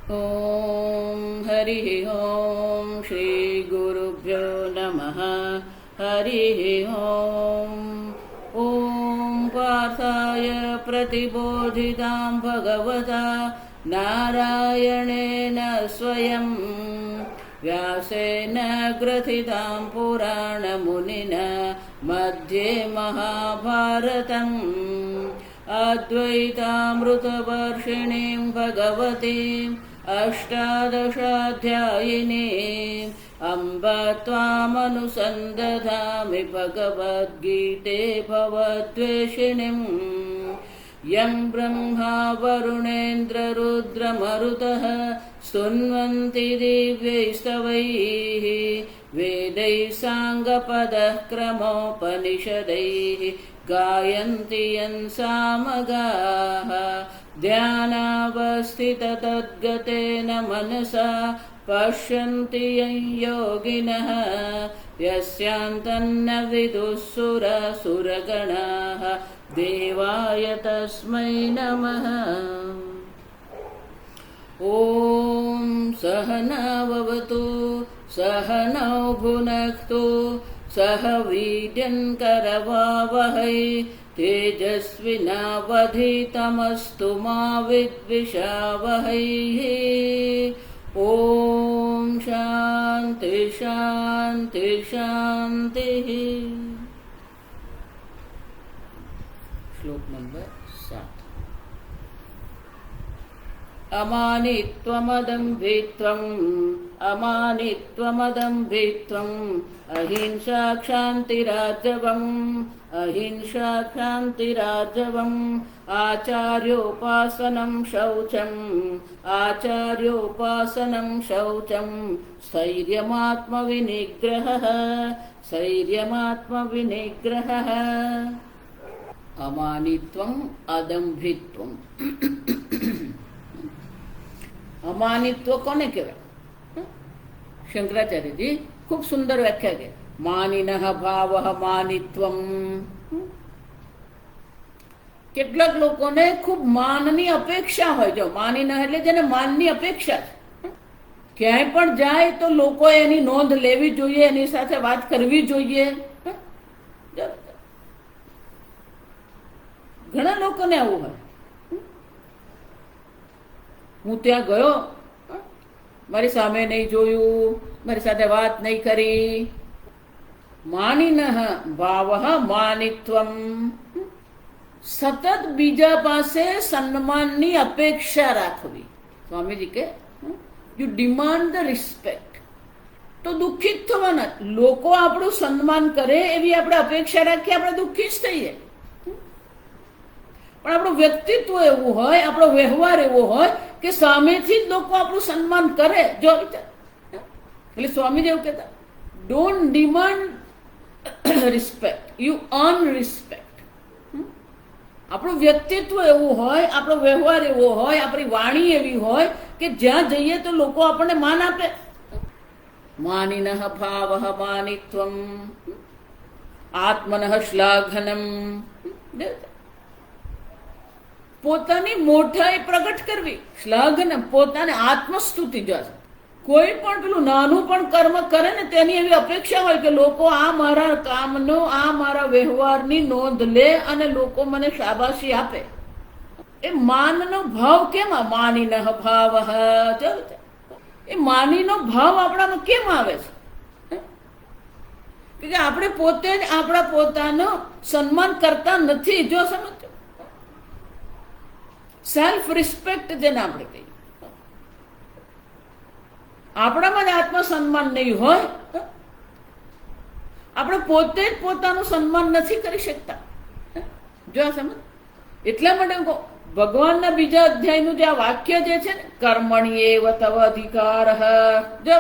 ॐ हरिः ॐ श्रीगुरुभ्यो नमः। हरिः ॐ पार्थाय प्रतिबोधितां भगवता नारायणेन स्वयं व्यासेन ग्रथितां पुराणमुनिना मध्ये महाभारतम् अद्वैतामृतवर्षिणीं भगवतीम् अष्टादशाध्यायिनीम् अम्ब त्वामनुसन्दधामि भगवद्गीते भवद्वेषिणीम्। यं ब्रह्मा वरुणेन्द्ररुद्रमरुतः स्तुन्वन्ति दिव्यैस्तवैः वेदैः साङ्गपदः क्रमोपनिषदैः गायन्ति यं सामगाः। ध्यानावस्थिततद्गतेन मनसा पश्यन्ति यं योगिनः यस्यान्तन्न विदुः सुरगणाः देवाय तस्मै नमः। ॐ सहनाववतु सहनौ भुनक्तु सह वीर्यं करवावहै तेजस्विनावधीतमस्तु मा विद्विषावहै। ॐ शान्ति शान्ति शान्तिः। श्लोक नंबर 7। अमानित्वमदम्भित्वम् अहिंसा क्षान्तिरार्जवम् आचार्योपासनं शौचं स्थैर्यमात्मविनिग्रहः। अमानित्वम् अदम्भित्वम्। अमानित्व कोने कहेवाय? शंकराचार्य जी खूब सुंदर व्याख्या के मानिनः भावः मानित्वम्। કેટલાક લોકોને ખૂબ માનની અપેક્ષા હોય. જો માનીને એટલે જેને માનની અપેક્ષા છે, ક્યાંય પણ જાય તો લોકો એની નોંધ લેવી જોઈએ, એની સાથે વાત કરવી જોઈએ. ઘણા લોકોને આવું હોય. હું ત્યાં ગયો, મારી સામે નહીં જોયું, મારી સાથે વાત નહીં કરી. માનિનઃ ભાવઃ માનિત્વમ. સતત બીજા પાસે સન્માનની અપેક્ષા રાખવી. સ્વામીજી કે યુ ડિમાન્ડ ધ રિસ્પેક્ટ. તો દુઃખિત થવાના. લોકો આપણું સન્માન કરે એવી આપણે અપેક્ષા રાખીએ, આપણે દુઃખી જ થઈએ. પણ આપણું વ્યક્તિત્વ એવું હોય, આપણો વ્યવહાર એવો હોય કે સામેથી જ લોકો આપણું સન્માન કરે. જો એટલે સ્વામીજી એવું કહેતા, don't demand respect, you earn respect. આપણું વ્યક્તિત્વ એવું હોય, આપણો વ્યવહાર એવો હોય, આપણી વાણી એવી હોય કે જ્યાં જઈએ તો લોકો આપણને માન આપે. માનિનઃ ભાવઃ માનિત્વમ આત્મનઃ શ્લાઘનમ. પોતાની મોટાઈ પ્રગટ કરવી. શ્લાઘન પોતાને આત્મસ્તુતિ. જો કોઈ પણ પેલું નાનું પણ કર્મ કરે ને તેની એવી અપેક્ષા હોય કે લોકો આ મારા કામનો, આ મારા વ્યવહારની નોંધ લે અને લોકો મને શાબાશી આપે. એ માનનો ભાવ કેમ? માનિનઃ ભાવઃ. એ માનીનો ભાવ આપણામાં કેમ આવે છે? કે આપણે પોતે જ આપણા પોતાનો સન્માન કરતા નથી. જો સમજો, સેલ્ફ રિસ્પેક્ટ જેને આપણે કહીએ, આપણામાં જ આત્મસન્માન નહીં હોય, આપણે પોતે જ પોતાનું સન્માન નથી કરી શકતા. જો સમજ. એટલા માટે ભગવાનના બીજા અધ્યાયનું જે આ વાક્ય જે છે ને, કર્મણ્યેવ તવ અધિકારઃ. જો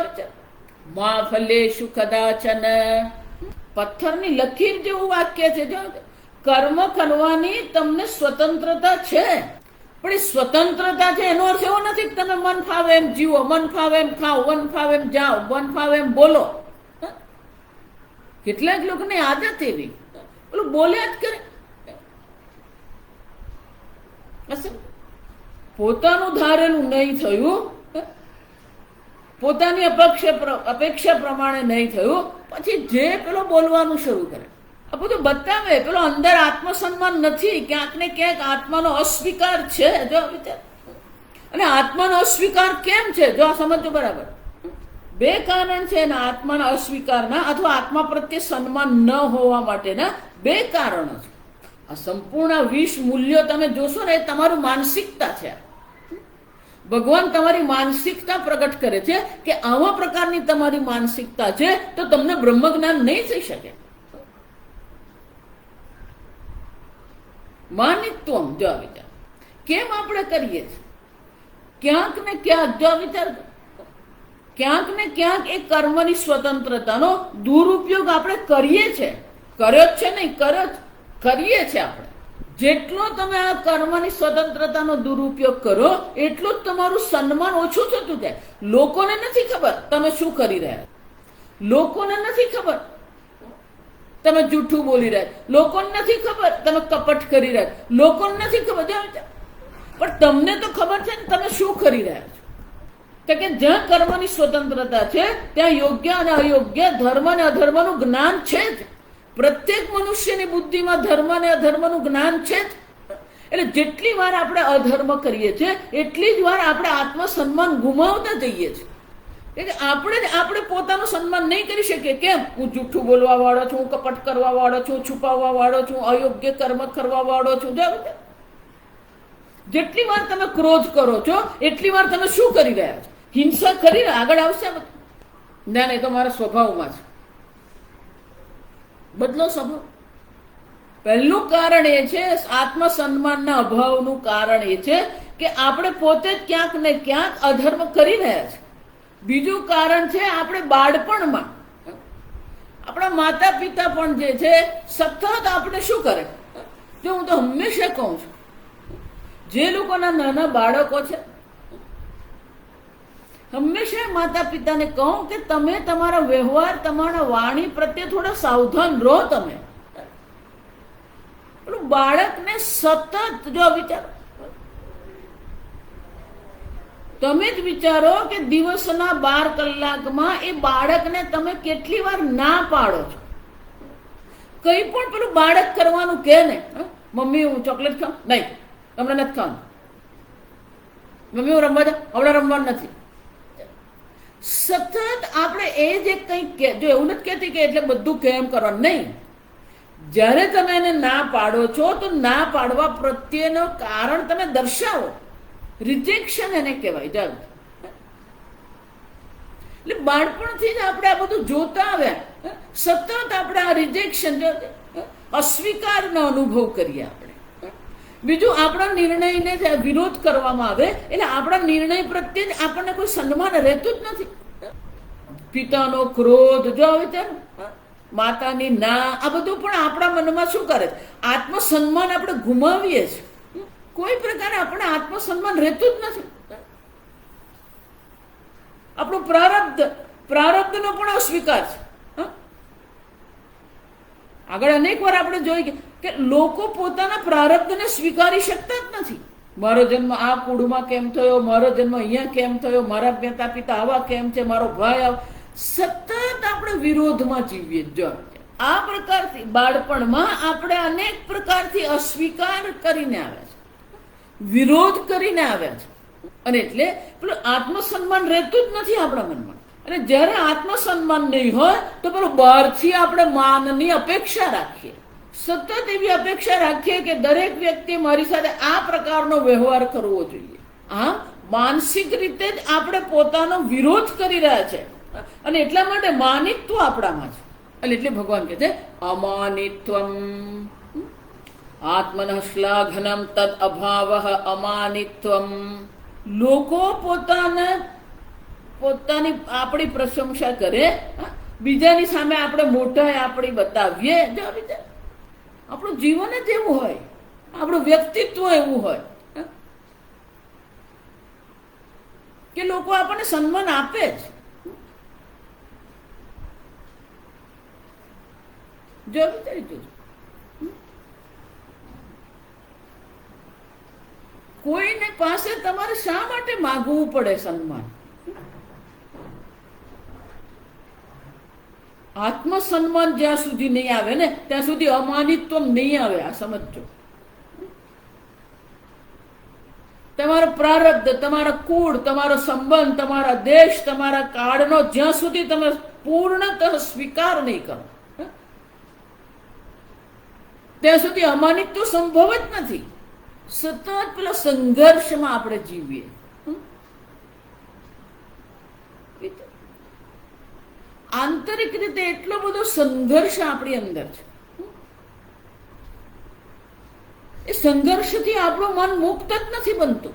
મા ફલેષુ કદાચન. પથ્થરની લકીર જેવું વાક્ય છે. જો કર્મ કરવાની તમને સ્વતંત્રતા છે, પણ એ સ્વતંત્રતા છે એનો અર્થ એવો નથી કે તમે મન ફાવે એમ જીવો, મન ફાવે એમ ખાઓ, મન ફાવે એમ જાઓ, મન ફાવે એમ બોલો. કેટલાક લોકોની આદત એવી, પેલું બોલ્યા જ કરે. પોતાનું ધારેલું નહીં થયું પોતાની અપેક્ષા પ્રમાણે નહીં થયું, પછી જે પેલો બોલવાનું શરૂ કરે, આ બધું બતાવે પેલો અંદર આત્મસન્માન નથી, ક્યાંક ને ક્યાંક આત્માનો અસ્વીકાર છે. જો વિચાર, અને આત્માનો અસ્વીકાર કેમ છે જો આ સમજો બરાબર. બે કારણ છે એના આત્માના અસ્વીકારના અથવા આત્મા પ્રત્યે સન્માન ન હોવા માટેના બે કારણો છે. આ સંપૂર્ણ 20 મૂલ્યો તમે જોશો ને, એ તમારું માનસિકતા છે. ભગવાન તમારી માનસિકતા પ્રગટ કરે છે કે આવા પ્રકારની તમારી માનસિકતા છે તો તમને બ્રહ્મજ્ઞાન નહીં થઈ શકે. માનિત્વમ, જો વિચાર કેમ આપણે કરીએ છીએ, ક્યાંક ને ક્યાંક જો વિચાર, ક્યાંક ને ક્યાંક એ કર્મની સ્વતંત્રતાનો દુરુપયોગ આપણે કરીએ છીએ. કર્યો જ છે નહીં, કરીએ છીએ આપણે. જેટલો તમે આ કર્મની સ્વતંત્રતાનો દુરુપયોગ કરો એટલું જ તમારું સન્માન ઓછું થતું જાય. લોકોને નથી ખબર તમે શું કરી રહ્યા, લોકોને નથી ખબર તમે જૂઠું બોલી રહ્યા, લોકોને નથી ખબર તમે કપટ કરી રહ્યા, લોકોને નથી ખબર, પણ તમને તો ખબર છે ને તમે શું કરી રહ્યા છો. કે જ્યાં કર્મની સ્વતંત્રતા છે ત્યાં યોગ્ય અને અયોગ્ય, ધર્મ અને અધર્મનું જ્ઞાન છે જ. પ્રત્યેક મનુષ્યની બુદ્ધિમાં ધર્મ અને અધર્મનું જ્ઞાન છે જ. એટલે જેટલી વાર આપણે અધર્મ કરીએ છીએ એટલી જ વાર આપણે આત્મસન્માન ગુમાવતા જઈએ છીએ. આપણે પોતાનું સન્માન નહીં કરી શકીએ. કેમ? હું જૂઠું બોલવા વાળો છું, હું કપટ કરવા વાળો છું, છુપાવવા વાળો છું, અયોગ્ય કર્મ કરવા વાળો છું. જેટલી વાર તમે ક્રોધ કરો છો એટલી વાર તમે શું કરી રહ્યા છો? હિંસા કરી આગળ આવશે. ના, નહીં તો મારા સ્વભાવમાં છે. બદલો સ્વભાવ. પહેલું કારણ એ છે આત્મસન્માનના અભાવનું કારણ એ છે કે આપણે પોતે જ ક્યાંક ને ક્યાંક અધર્મ કરી રહ્યા છે. બીજું કારણ છે આપણે બાળપણમાં આપણા માતા પિતા પણ જે છે સતત આપણે શું કરે, જો હું તો હંમેશા કહું છું, જે લોકોના નાના બાળકો છે હંમેશા માતા પિતાને કહું કે તમે તમારા વ્યવહાર, તમારા વાણી પ્રત્યે થોડા સાવધાન રહો. તમે બાળકને સતત જો વિચારો, તમે જ વિચારો કે દિવસના 12 કલાકમાં એ બાળકને તમે કેટલી વાર ના પાડો છો. કઈ પણ પેલું બાળક કરવાનું કે ને, મમ્મી હું ચોકલેટ ખાઉં, નહીં તમને નથી ખાવાનું, મમ્મી હું રમવા જાઉં, હમણાં રમવાનું નથી. સતત આપણે એ જે કંઈક, જો એવું નથી કહેતી કે એટલે બધું કેમ કરવાનું, નહીં. જ્યારે તમે એને ના પાડો છો તો ના પાડવા પ્રત્યેનો કારણ તમે દર્શાવો. રિજેક્શન એને કહેવાય. જાવ, એટલે બાળપણથી જ આપણે આ બધું જોતા આવ્યા. સતત આપણે આ રિજેક્શન, અસ્વીકારનો અનુભવ કરીએ આપણે. બીજું, આપણા નિર્ણયને વિરોધ કરવામાં આવે એટલે આપણા નિર્ણય પ્રત્યે જ આપણને કોઈ સન્માન રહેતું જ નથી. પિતાનો ક્રોધ, જો આવે ત્યારે માતાની ના, આ બધું પણ આપણા મનમાં શું કરે છે? આત્મસન્માન આપણે ગુમાવીએ છીએ. કોઈ પ્રકારે આપણે આત્મસન્માન રહેતું જ નથી. આપણું પ્રારબ્ધનો પણ અસ્વીકાર છે. આગળ અનેક વાર આપણે જોઈ કે લોકો પોતાના પ્રારબ્ધને સ્વીકારી શકતા જ નથી. મારો જન્મ આ કુળમાં કેમ થયો, મારો જન્મ અહીંયા કેમ થયો, મારા માતા પિતા આવા કેમ છે, મારો ભાઈ આવા. સતત આપણે વિરોધમાં જીવીએ. જો આ પ્રકારથી બાળપણમાં આપણે અનેક પ્રકારથી અસ્વીકાર કરીને આવ્યા છે, વિરોધ કરીને આવ્યા છે. અને એટલે પેલું આત્મસન્માન રહેતું જ નથી આપણા મનમાં. અને જ્યારે આત્મસન્માન નહીં હોય તો પેલું બહારથી આપણે માનની અપેક્ષા રાખીએ. સતત એવી અપેક્ષા રાખીએ કે દરેક વ્યક્તિ મારી સાથે આ પ્રકારનો વ્યવહાર કરવો જોઈએ. આમ માનસિક રીતે જ આપણે પોતાનો વિરોધ કરી રહ્યા છે. અને એટલા માટે માનિત્વ આપણામાં છે. એટલે ભગવાન કહે છે અમાનિત્વમ આત્મન શ્લાઘનમ તદ અભાવ અમાનિત્વમ. લોકો પોતાની આપણી પ્રશંસા કરે, બીજાની સામે આપણે મોટા આપણી બતાવીએ. આપણું જીવન જ એવું હોય, આપણું વ્યક્તિત્વ એવું હોય કે લોકો આપણને સન્માન આપે જ. જો વિચારી જોજો, કોઈને પાસે તમારે શા માટે માગવું પડે સન્માન? આત્મસન્માન જ્યાં સુધી નહીં આવે ને ત્યાં સુધી અમાનિત્વ નહીં આવે. આ સમજો. તમારો પ્રારબ્ધ, તમારા કુળ, તમારો સંબંધ, તમારા દેશ, તમારા કાળનો જ્યાં સુધી તમે પૂર્ણતઃ સ્વીકાર નહીં કરો ત્યાં સુધી અમાનિત્વ સંભવ જ નથી. સતત પેલા સંઘર્ષમાં આપણે જીવીએ. આંતરિક રીતે એટલો બધો સંઘર્ષ આપણી અંદર છે. એ સંઘર્ષથી આપણું મન મુક્ત જ નથી બનતું.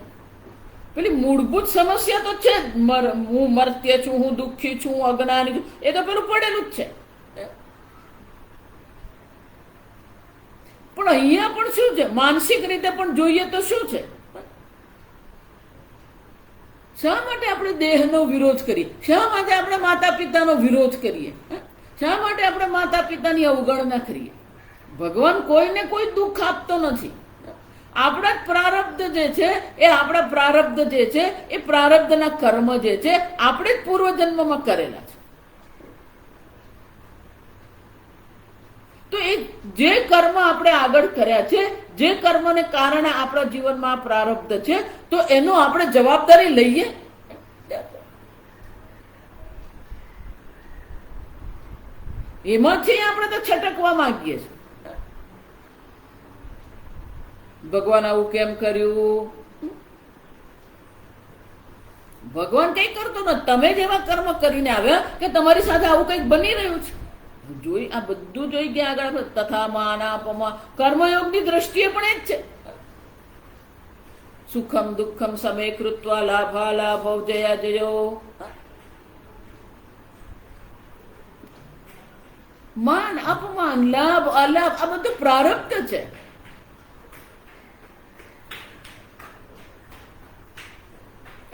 પેલી મૂળભૂત સમસ્યા તો છે જ, હું મર્ત્ય છું, હું દુઃખી છું, હું અજ્ઞાની છું, એ તો પેલું પડેલું જ છે. પણ અહીંયા પણ શું છે, માનસિક રીતે પણ જોઈએ તો શું છે? શા માટે આપણે દેહનો વિરોધ કરીએ? શા માટે આપણે માતા પિતાનો વિરોધ કરીએ? શા માટે આપણે માતા પિતાની અવગણના કરીએ? ભગવાન કોઈને કોઈ દુઃખ આપતો નથી. આપણા પ્રારબ્ધ જે છે એ આપણા પ્રારબ્ધ જે છે એ પ્રારબ્ધના કર્મ જે છે આપણે જ પૂર્વજન્મમાં કરેલા છે. તો એ જે કર્મ આપણે આગળ કર્યા છે, જે કર્મને કારણે આપણા જીવનમાં પ્રારબ્ધ છે, તો એનો આપણે જવાબદારી લઈએ. એમાંથી આપણે તો છટકવા માંગીએ છીએ. ભગવાન આવું કેમ કર્યું? ભગવાન કઈ કરતો નથી. તમે જેવા કર્મ કરીને આવ્યા કે તમારી સાથે આવું કઈક બની રહ્યું છે. જોઈ આ બધું જોઈ ગયા આગળ. તથા માન અપમાન કર્મયોગની દ્રષ્ટિએ પણ એ જ છે. સુખમ દુઃખમ સમે કૃત્વા લાભા લાભો જયા જયો. માન અપમાન લાભ અલાભ આ બધું પ્રારબ્ધ છે.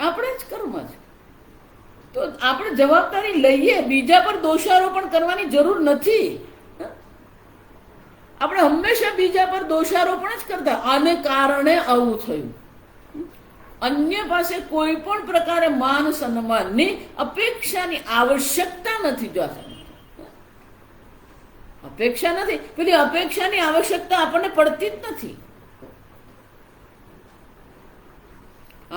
આપણે જ કર્મ છે. તો આપણે જવાબદારી લઈએ. બીજા પર દોષારોપણ કરવાની જરૂર નથી. આપણે હંમેશા બીજા પર દોષારોપણ જ કરતા. આને કારણે આવું થયું. અન્ય પાસે કોઈ પણ પ્રકારે માન સન્માનની અપેક્ષાની આવશ્યકતા નથી. જો અપેક્ષા નથી, પેલી અપેક્ષાની આવશ્યકતા આપણને પડતી જ નથી.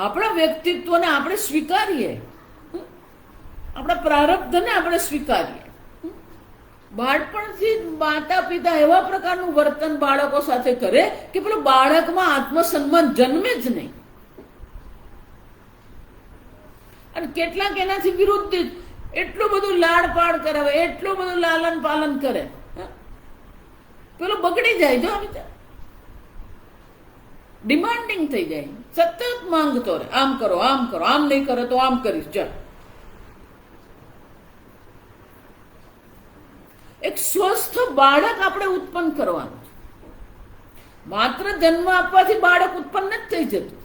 આપણા વ્યક્તિત્વને આપણે સ્વીકારીએ, આપણા પ્રારબ્ધને આપણે સ્વીકારીએ. બાળપણથી માતા પિતા એવા પ્રકારનું વર્તન બાળકો સાથે કરે કે પેલું બાળકમાં આત્મસન્માન જન્મે જ નહીં. અને કેટલાક એનાથી વિરુદ્ધ એટલું બધું લાડપાડ કરાવે, એટલું બધું લાલન પાલન કરે, પેલો બગડી જાય. જો ડિમાન્ડિંગ થઈ જાય, સતત માંગતો રહે, આમ કરો, આમ કરો, આમ નહીં કરે તો આમ કરીશ. ચાલ, એક સ્વસ્થ બાળક આપણે ઉત્પન્ન કરવાનું છે. માત્ર જન્મ આપવાથી બાળક ઉત્પન્ન જ થઈ જતું.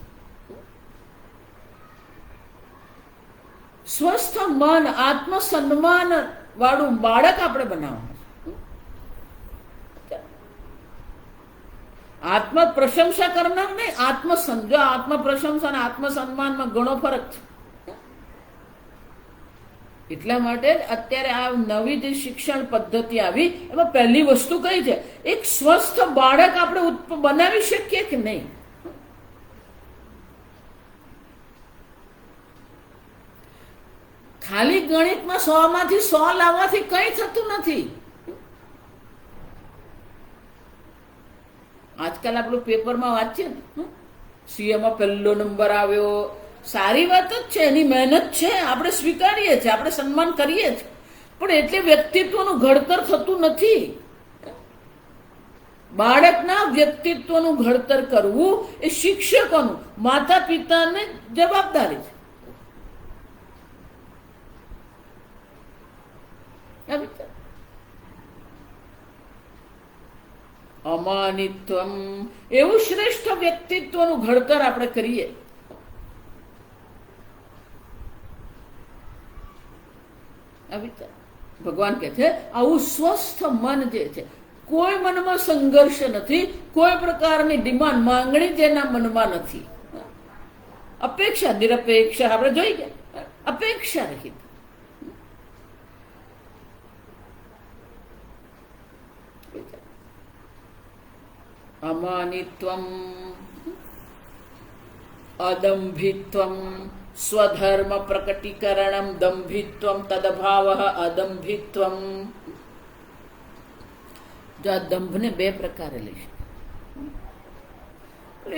સ્વસ્થ મન, આત્મસન્માન વાળું બાળક આપણે બનાવવાનું. આત્મ પ્રશંસા કરનાર નહીં, આત્મસંજો. આત્મ પ્રશંસા અને આત્મસન્માનમાં ઘણો ફરક છે. એટલા માટે અત્યારે આ નવી જે શિક્ષણ પદ્ધતિ આવી એમાં પહેલી વસ્તુ કઈ છે, એક સ્વસ્થ બાળક આપણે બનાવી શકીએ કે નહીં. ખાલી ગણિતમાં 100 માંથી 100 લાવવાથી કઈ થતું નથી. આજકાલ આપણું પેપરમાં વાંચીએ ને, સીએમાં પહેલો નંબર આવ્યો, સારી વાત જ છે, એની મહેનત છે, આપણે સ્વીકારીએ છીએ, આપણે સન્માન કરીએ છીએ. પણ એટલે વ્યક્તિત્વનું ઘડતર થતું નથી. બાળકના વ્યક્તિત્વનું ઘડતર કરવું એ શિક્ષકોનું, માતા પિતાને જવાબદારી છે. અમાનિત્વમ એવું શ્રેષ્ઠ વ્યક્તિત્વનું ઘડતર આપણે કરીએ. ભગવાન કહે છે આવું સ્વસ્થ મન જે છે, કોઈ મનમાં સંઘર્ષ નથી, કોઈ પ્રકારની ડિમાન્ડ માંગણી જેના મનમાં નથી. અપેક્ષા નિરપેક્ષા આપણે જોઈ ગયા, અપેક્ષા રહિત. અમાનિત્વમ, અદંભિત્વમ, સ્વધર્મ પ્રકટીકરણમ દંભિત્વમ તદભાવ અદંભિત્વમ. જો આ દંભને બે પ્રકારે લઈ શકે.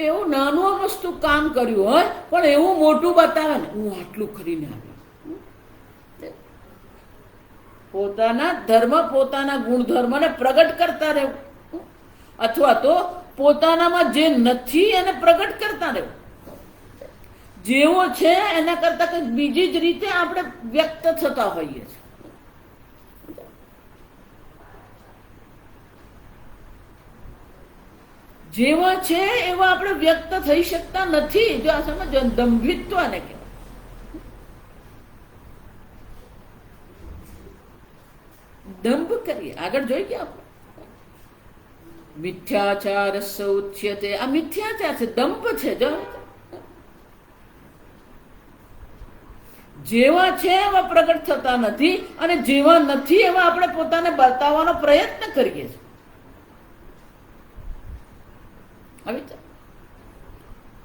એવું નાનું વસ્તુ કામ કર્યું હોય પણ એવું મોટું બતાવે ને, હું આટલું કરીને આવ્યો. પોતાના ધર્મ, પોતાના ગુણધર્મને પ્રગટ કરતા રહેવું, અથવા તો પોતાનામાં જે નથી એને પ્રગટ કરતા રહેવું. જેવો છે એના કરતા કંઈક બીજી જ રીતે આપણે વ્યક્ત થતા હોઈએ છીએ. જેવા છે એવા આપણે વ્યક્ત થઈ શકતા નથી. જો આ સમજો, દંભિત્વ ને કહેવાય. દંભ કરીએ. આગળ જોઈ ગયા આપણે, મિથ્યાચાર ઉચ્યતે. આ મિથ્યાચાર છે, દંભ છે. જો જેવા છે એવા પ્રગટ થતા નથી, અને જેવા નથી એવા આપણે પોતાને બતાવવાનો પ્રયત્ન કરીએ છીએ.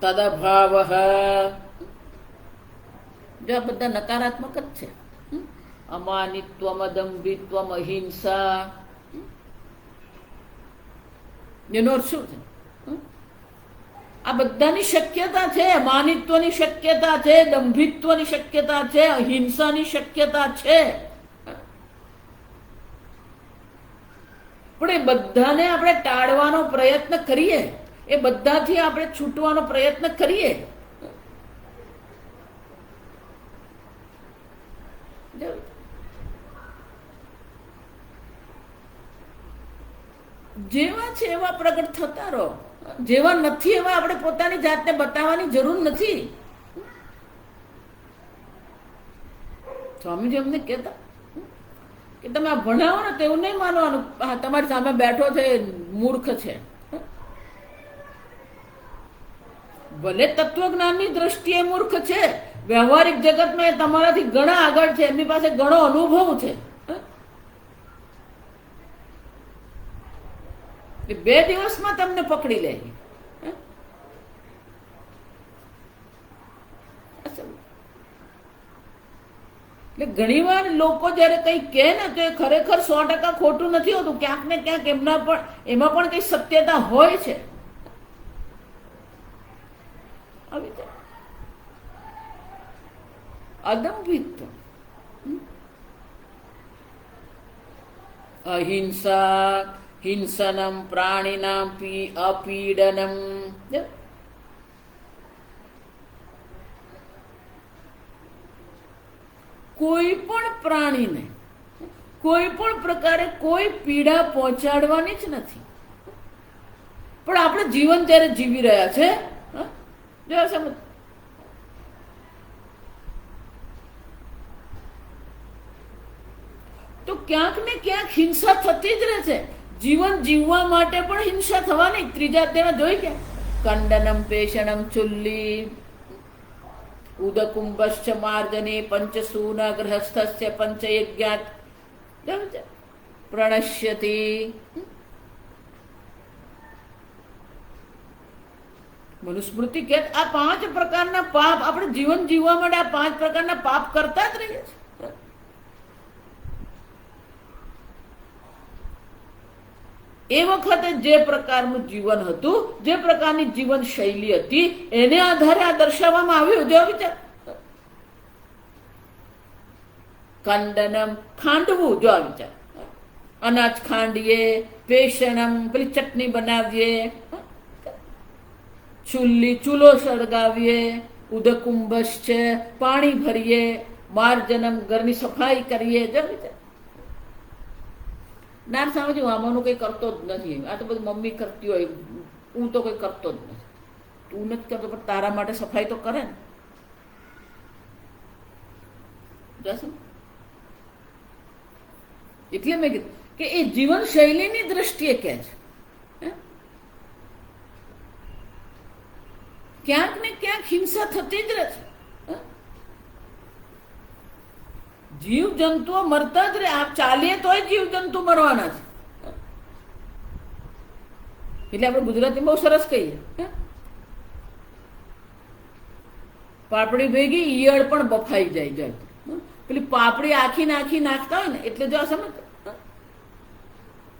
તદભાવ, જો આ બધા નકારાત્મક જ છે. અમાનિત્વમ, અદંભિત્વમ, અહિંસા, એનો અર્થ શું છે? આ બધાની શક્યતા છે. માનિત્વની શક્યતા છે, દંભિત્વની શક્યતા છે, અહિંસાની શક્યતા છે. પણ એ બધાને આપણે ટાળવાનો પ્રયત્ન કરીએ, એ બધાથી આપણે છૂટવાનો પ્રયત્ન કરીએ. જેવા છે એવા પ્રગટ થતા રહો. જેવા નથી એવા આપણે પોતાની જાતને બતાવવાની જરૂર નથી. સ્વામીજી અમને કહેતા કે તમે આ ભણાવો ને તો એવું નહીં માનવાનું તમારી સામે બેઠો છે મૂર્ખ છે. ભલે તત્વજ્ઞાનની દ્રષ્ટિએ મૂર્ખ છે, વ્યવહારિક જગતમાં એ તમારાથી ઘણા આગળ છે, એમની પાસે ઘણો અનુભવ છે. 2 દિવસમાં તમને પકડી લે. એટલે ઘણી વાર લોકો જયારે કઈ કહે ને તો એ ખરેખર 100% ખોટું નથી હોતું. ક્યાંક ને ક્યાંક એમાં પણ કઈ સત્યતા હોય છે. અદંભિત્વ, અહિંસા, હિંસનમ, પ્રાણીનામ અપીડનમ. કોઈ પણ પ્રાણીને કોઈ પણ પ્રકારે કોઈ પીડા પહોંચાડવાની જ નથી. પણ આપણે જીવન ત્યારે જીવી રહ્યા છે, તો ક્યાંક ને ક્યાંક હિંસા થતી જ રહે છે. જીવન જીવવા માટે પણ હિંસા થવાની. 3જા અધ્યાયમાં જોઈ ગયા, કંડનમ, પેષણમ, ચુલ્લી, ઉદકુંભશ્ચ માર્જને, પંચસૂન ગૃહસ્થસ્ય પંચયજ્ઞાત પ્રણશ્યતિ. મનુસ્મૃતિ કે આ 5 પ્રકારના પાપ આપણે જીવન જીવવા માટે આ 5 પ્રકારના પાપ કરતા જ રહીએ છીએ. એ વખતે જે પ્રકારનું જીવન હતું, જે પ્રકારની જીવન શૈલી હતી, એને આધારે આ દર્શાવવામાં આવ્યું. જો વિચાર, કંડનમ, ખાંડવું. જો આ વિચાર, અનાજ ખાંડીએ, પેષણમ, પેલી ચટણી બનાવીએ, ચૂલ્લી, ચૂલો સળગાવીએ, ઉદકુંભશ છે, પાણી ભરીએ, માર્જનમ, ઘરની સફાઈ કરીએ. જો વિચાર, ના સમજો આમાંનું કઈ કરતો જ નથી. આ તો બધું મમ્મી કરતી હોય, હું તો કઈ કરતો જ નથી. તું નથી કરતો પણ તારા માટે સફાઈ તો કરે ને. એટલે મેં કીધું કે એ જીવન શૈલીની દ્રષ્ટિએ કે છે. ક્યાંક ને ક્યાંક હિંસા થતી જ રહે છે. જીવ જંતુઓ મરતા જ રહે. આપ ચાલીએ તોય જીવ જંતુ મરવાના છે. એટલે આપણે ગુજરાતી બહુ સરસ કહીએ, પાપડી ભેગી ઈયળ પણ બફાઈ જાય. પેલી પાપડી આખી નાખતા હોય ને એટલે જો સમજ,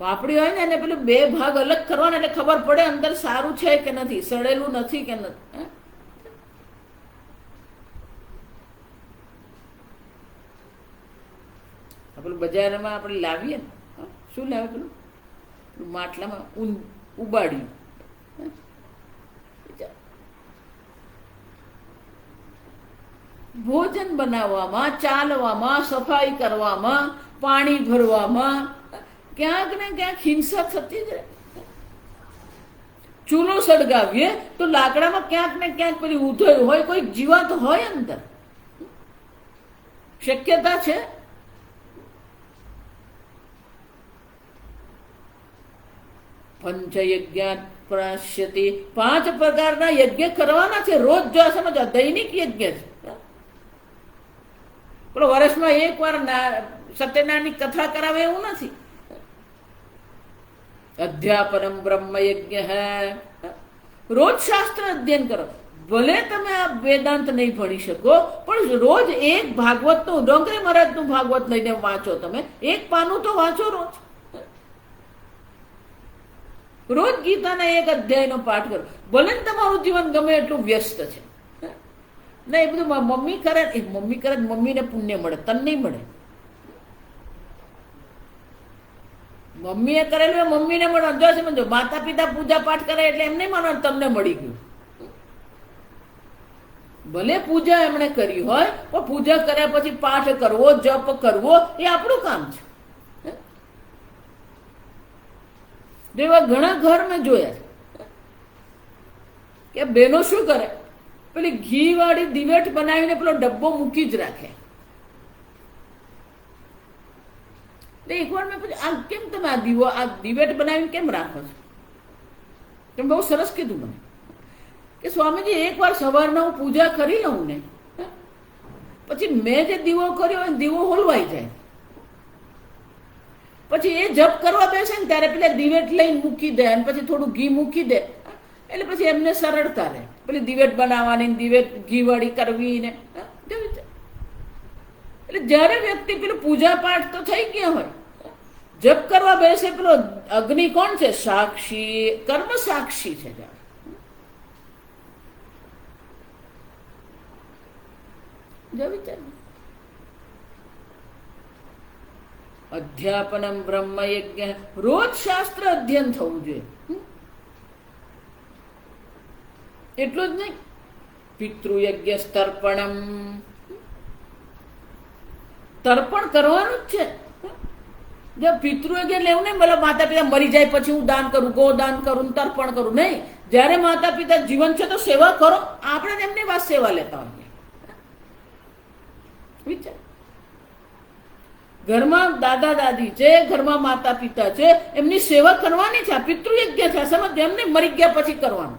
પાપડી હોય ને એને પેલું બે ભાગ અલગ કરવાના એટલે ખબર પડે અંદર સારું છે કે નથી, સડેલું નથી કે નથી. પેલું બજારમાં આપણે લાવીએ ને, શું લાવે પેલું માટલામાં ઉબાડ્યું, ભોજન બનાવવામાં, ચાલવામાં, સફાઈ કરવામાં, પાણી ભરવામાં ક્યાંક ને ક્યાંક હિંસા થતી જ રહે. ચૂલો સળગાવીએ તો લાકડામાં ક્યાંક ને ક્યાંક પેલી ઉધઈ હોય, કોઈ જીવાત હોય અંદર, શક્યતા છે. પંચયજ્ઞ પ્રાશ્યતિ, 5 પ્રકારના યજ્ઞ કરવાના છે રોજ. જો સમજો દૈનિક યજ્ઞ છે. પેલો વર્ષમાં એક વાર સત્યનારાયણની કથા કરાવે એવું નથી. અધ્યાપનમ બ્રહ્મયજ્ઞ હે, રોજ શાસ્ત્ર અધ્યયન કરો. ભલે તમે આ વેદાંત નહીં ભણી શકો પણ રોજ એક ભાગવતનું, ડોંગરી મહારાજનું ભાગવત લઈને વાંચો. તમે એક પાનું તો વાંચો રોજ. રોજ ગીતાના એક અધ્યાયનો પાઠ કરો. ભલે ને તમારું જીવન ગમે એટલું વ્યસ્ત છે. ના, એ બધું મમ્મી કરે, મમ્મીને પુણ્ય મળે, તને નહીં મળે. મમ્મીએ કરેલું મમ્મીને મળે. જો સમજો, માતા પિતા પૂજા પાઠ કરે એટલે એમ નહીં માનવાનું તમને મળી ગયું. ભલે પૂજા એમણે કરી હોય પણ પૂજા કર્યા પછી પાઠ કરવો, જપ કરવો એ આપણું કામ છે. એવા ઘણા ઘર મેં જોયા કે બહેનો શું કરે, પેલી ઘી વાળી દિવેટ બનાવીને પેલો ડબ્બો મૂકી જ રાખે. એકવાર મેં પૂછ્યું, આ કેમ તમે આ દિવેટ બનાવીને કેમ રાખો છો? તમે બહુ સરસ કીધું મને કે સ્વામીજી એકવાર સવારના હું પૂજા કરી લઉં ને પછી મેં જે દીવો કર્યો હોય દીવો હોલવાઈ જાય. પછી એ જપ કરવા બેસે ને ત્યારે પેલા દિવેટ લઈને મૂકી દે અને પછી થોડું ઘી મૂકી દે એટલે પછી એમને સરળતા રહે. પેલી દિવેટ બનાવવાની, દિવેટ ઘી વાળી કરવી ને. એટલે જયારે વ્યક્તિ પેલું પૂજા પાઠ તો થઈ ગયા હોય, જપ કરવા બેસે પેલો અગ્નિ કોણ છે? સાક્ષી, કર્મ સાક્ષી છે. અધ્યાપનમ બ્રહ્મયજ્ઞ, રોજ શાસ્ત્ર અધ્યયન થવું જોઈએ. એટલું જ નહીં, પિતૃયજ્ઞ તર્પણમ, તર્પણ કરવાનું જ છે. જો પિતૃયજ્ઞ લેવું નહીં, મતલબ માતા પિતા મરી જાય પછી હું દાન કરું, ગોદાન કરું, તર્પણ કરું, નહીં. જયારે માતા પિતા જીવન છે તો સેવા કરો. આપણે એમની વાત સેવા લેતા હોઈએ. વિચાર, ઘરમાં દાદા દાદી છે, ઘરમાં માતા પિતા છે, એમની સેવા કરવાની છે. આ પિતૃયજ્ઞ છે, સમજ. એમને મરી ગયા પછી કરવાનું.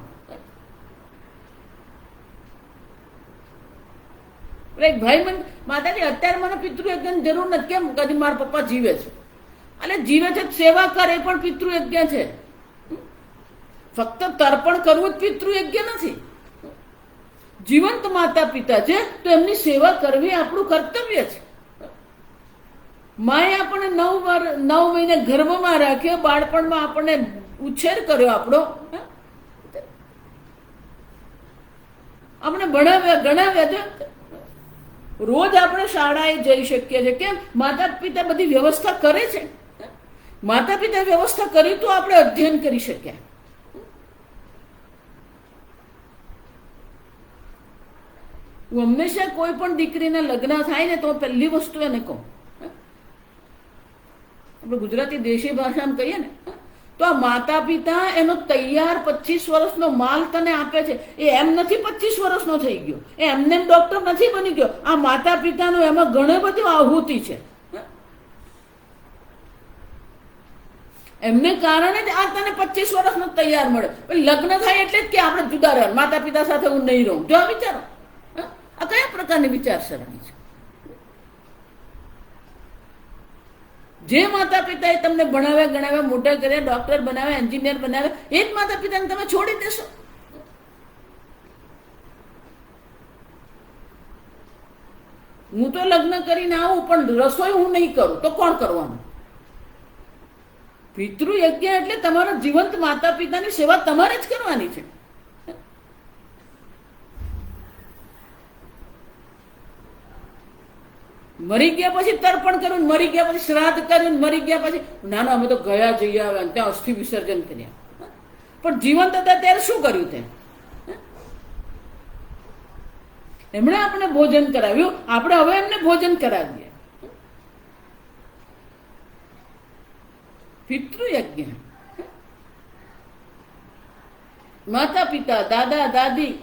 એક ભાઈ મને, માતાજી અત્યારે મને પિતૃયજ્ઞની જરૂર નથી. કેમ? કદી મારા પપ્પા જીવે છે. એટલે જીવે છે સેવા કરે પણ પિતૃયજ્ઞ છે. ફક્ત તર્પણ કરવું જ પિતૃયજ્ઞ નથી. જીવંત માતા પિતા છે તો એમની સેવા કરવી આપણું કર્તવ્ય છે. માએ આપણને 9 મહિને ગર્ભમાં રાખ્યો, બાળપણમાં આપણને ઉછેર કર્યો, આપણો આપણે ભણાવ્યા, ગણાવ્યા. રોજ આપણે શાળાએ જઈ શકીએ છીએ. કેમ? માતા પિતા બધી વ્યવસ્થા કરે છે. માતા પિતા વ્યવસ્થા કરી તો આપણે અધ્યયન કરી શક્યા. હું હંમેશા કોઈ પણ દીકરીના લગ્ન થાય ને તો પહેલી વસ્તુ એને કહું, આપણે ગુજરાતી દેશી ભાષામાં કહીએ ને તો આ માતા પિતા એનો તૈયાર 25 વર્ષનો માલ તને આપે છે. એ એમ નથી 25 વર્ષનો થઈ ગયો, એ એમને ડોક્ટર નથી બની ગયો. આ માતા પિતાનો એમાં ઘણી બધી આહુતિ છે. એમને કારણે જ આ તને 25 વર્ષનો તૈયાર મળે. લગ્ન થાય એટલે જ કે આપણે જુદા રહે, માતા પિતા સાથે હું નહીં રહું. જો વિચારો, આ કયા પ્રકારની વિચારસરણી છે? જે માતા પિતાએ તમને ભણાવ્યા ગણાવ્યા મોટા કર્યા ડોક્ટર બનાવ્યા એન્જિનિયર બનાવ્યા એ જ માતા પિતાને તમે છોડી દેશો? હું તો લગ્ન કરીને આવું પણ રસોઈ હું નહીં કરું તો કોણ કરવાનું? પિતૃયજ્ઞ એટલે તમારા જીવંત માતા પિતાની સેવા તમારે જ કરવાની છે. મરી ગયા પછી તર્પણ કર્યું, મરી ગયા પછી શ્રાદ્ધ કર્યું, મરી ગયા પછી ના ના અમે તો ગયા જઈ આવ્યા ત્યાં અસ્થિ વિસર્જન કર્યા. પણ જીવંત હતા ત્યારે શું કર્યું? તે એમણે આપણે ભોજન કરાવ્યું, આપણે હવે એમને ભોજન કરાવીએ. પિતૃયજ્ઞ. માતા પિતા, દાદા દાદી,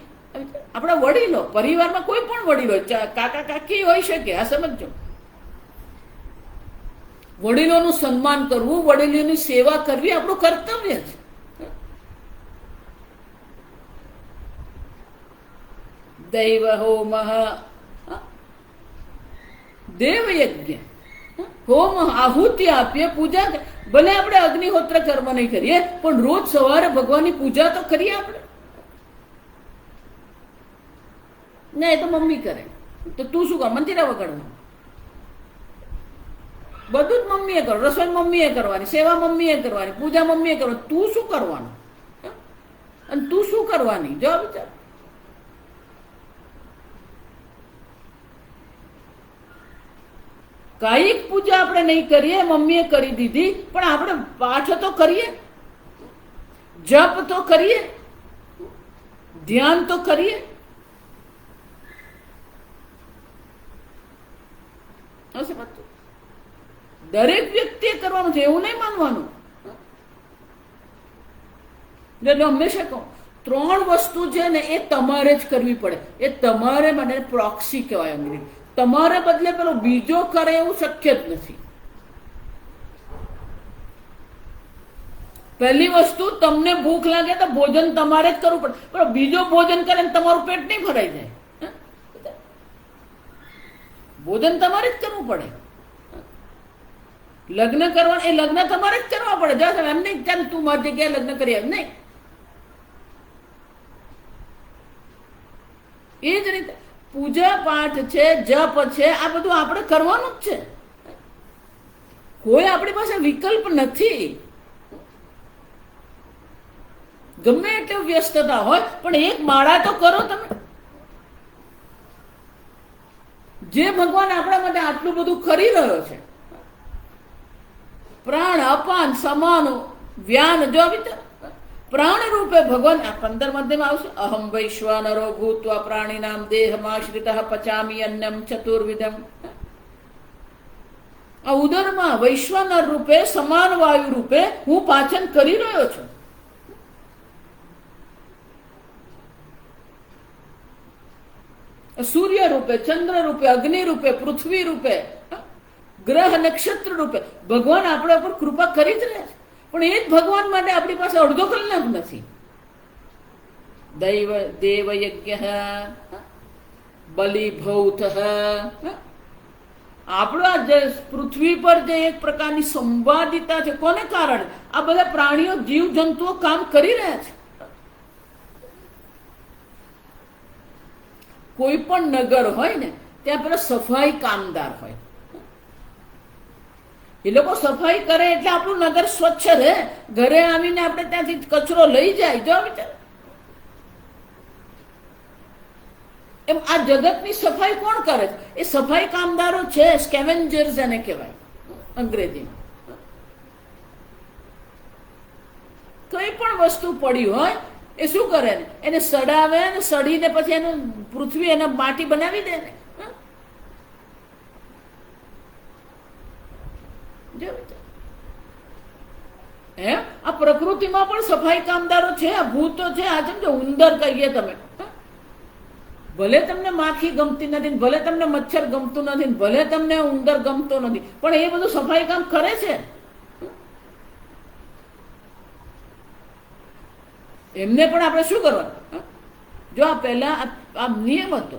આપણા વડીલો, પરિવારમાં કોઈ પણ વડીલો, કાકા કાકી હોઈ શકે. આ સમજો, વડીલોનું સન્માન કરવું, વડીલોની સેવા કરવી આપણું કર્તવ્ય છે. દૈવ હોમ, દેવયજ્ઞ, હોમ આહુતિ આપીએ, પૂજા. ભલે આપણે અગ્નિહોત્ર કર્મ નહીં કરીએ પણ રોજ સવારે ભગવાનની પૂજા તો કરીએ આપણે. ના, એ તો મમ્મી કરે તો તું શું કર? મંદિરે વગાડવાનું, બધું જ મમ્મીએ કરવું. રસોઈ મમ્મીએ કરવાની, સેવા મમ્મીએ કરવાની, પૂજા મમ્મીએ કરવાની. તું શું કરવાનું? અને તું શું કરવાની? જો વિચાર. કાયિક પૂજા આપણે નહીં કરીએ, મમ્મીએ કરી દીધી, પણ આપણે પાઠ તો કરીએ, જપ તો કરીએ, ધ્યાન તો કરીએ. દરેક વ્યક્તિએ કરવાનું છે, એવું નહીં માનવાનું. એટલે હંમેશા કહું, 3 વસ્તુ છે ને એ તમારે જ કરવી પડે. એ તમારે મને પ્રોક્સી કહેવાય અંગ્રેજી. તમારે બદલે પેલો બીજો કરે એવું શક્ય જ નથી. પહેલી વસ્તુ, તમને ભૂખ લાગે તો ભોજન તમારે જ કરવું પડે, પણ બીજો ભોજન કરે ને તમારું પેટ નહીં ભરાઈ જાય. ભોજન તમારે જ કરવું પડે. લગ્ન કરવા, એ લગ્ન તમારે જ કરવા પડે. એમ નહીં ચાલ તું મારી જગ્યાએ લગ્ન કરી એમ નહીં. એ જ રીતે પૂજા પાઠ છે, જપ છે, આ બધું આપણે કરવાનું જ છે. કોઈ આપણી પાસે વિકલ્પ નથી. ગમે એટલી વ્યસ્તતા હોય પણ એક માળા તો કરો તમે. જે ભગવાન આપણા માટે આટલું બધું કરી રહ્યો છે, પ્રાણ, અપાન, સમાન, વ્યાન, જો પ્રાણ રૂપે ભગવાન. આ 15 મધ્યમાં આવશે, અહમ વૈશ્વાનરો ભૂત્વા પ્રાણીનામ દેહમાશ્રિતઃ પચામિ અન્નમ ચતુર્વિધમ. આ ઉદરમાં વૈશ્વાનર રૂપે, સમાન વાયુ રૂપે હું પાચન કરી રહ્યો છું. સૂર્ય રૂપે, ચંદ્ર રૂપે, અગ્નિ રૂપે, પૃથ્વી રૂપે, ગ્રહ નક્ષત્ર રૂપે ભગવાન આપણા પર કૃપા કરી જ રહે છે. પણ એ જ ભગવાન માટે આપણી પાસે અડધો કલાક નથી. દૈવ દેવયજ્ઞ બલિભૌત. આપણા જે પૃથ્વી પર જે એક પ્રકારની સંવાદિતા છે, કોને કારણે? આ બધા પ્રાણીઓ, જીવ જંતુઓ કામ કરી રહ્યા છે. કોઈ પણ નગર હોય ને ત્યાં પેલા સફાઈ કામદાર હોય. એ લોકો સફાઈ કરે એટલે આપણું નગર સ્વચ્છ રહે. ઘરે આવીને આપણે ત્યાંથી કચરો લઈ જાય. જો વિચાર, એમ આ જગતની સફાઈ કોણ કરે છે? એ સફાઈ કામદારો છે, સ્કેવેન્જર્સ એને કહેવાય અંગ્રેજીમાં. કોઈ પણ વસ્તુ પડી હોય એ શું કરે ને, એને સડાવે ને, સડીને પછી એનું પૃથ્વી એને માટી બનાવી દે ને. એમ આ પ્રકૃતિમાં પણ સફાઈ કામદારો છે, ભૂતો છે. આ સમજો, ઉંદર કહીએ તમે, ભલે તમને માખી ગમતી નથી, ભલે તમને મચ્છર ગમતું નથી, ભલે તમને ઉંદર ગમતો નથી, પણ એ બધું સફાઈ કામ કરે છે. એમને પણ આપણે શું કરવાનું? જો આ પહેલા આ નિયમ હતો,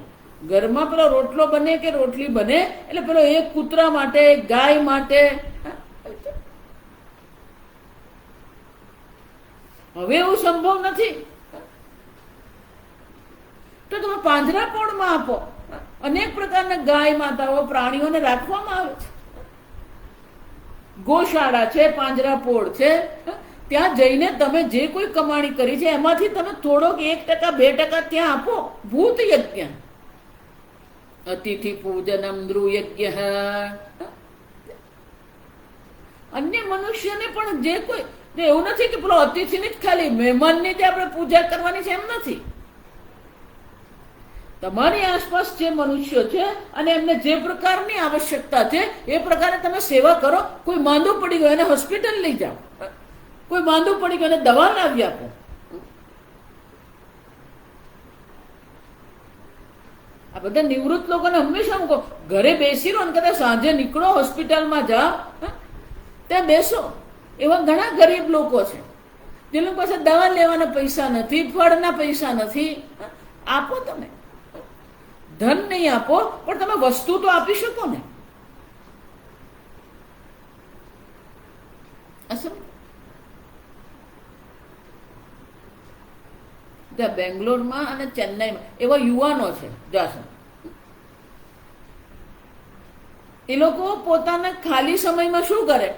ઘરમાં પેલો રોટલો બને કે રોટલી બને એટલે પેલો એક કૂતરા માટે, એક ગાય માટે હવે એવું સંભવ નથી. તો તમે પાંજરાપોળમાં આપો. અનેક પ્રકારના ગાય માતાઓ પ્રાણીઓને રાખવામાં આવે છે. ગોશાળા છે, પાંજરાપોળ છે, ત્યાં જઈને તમે જે કોઈ કમાણી કરી છે એમાંથી તમે થોડોક 1%, 2% ત્યાં આપો. ભૂત યજ્ઞ, અતિથિ પૂજનમ નૃયજ્ઞ. અન્ય મનુષ્યને પણ જે કોઈ, એવું નથી કે પેલો અતિથિની જ ખાલી મહેમાનની જ આપણે પૂજા કરવાની છે, એમ નથી. તમારી આસપાસ જે મનુષ્યો છે અને એમને જે પ્રકારની આવશ્યકતા છે એ પ્રકારે તમે સેવા કરો. કોઈ માંદું પડી ગયો એને હોસ્પિટલ લઈ જાઓ, કોઈ માંદું પડી ગયો એને દવા લાવી આપો. આ બધા નિવૃત્ત લોકોને હંમેશા હું કહું, ઘરે બેસી રહો ને કદાચ સાંજે નીકળો, હોસ્પિટલમાં જાઓ, ત્યાં બેસો. એવા ઘણા ગરીબ લોકો છે જે લોકો પાસે દવા લેવાના પૈસા નથી, ફળના પૈસા નથી. આપો. તમે ધન નહીં આપો પણ તમે વસ્તુ તો આપી શકો ને. બેંગ્લોરમાં અને ચેન્નાઈમાં એવા યુવાનો છે જાસન, એ લોકો પોતાના ખાલી સમયમાં શું કરે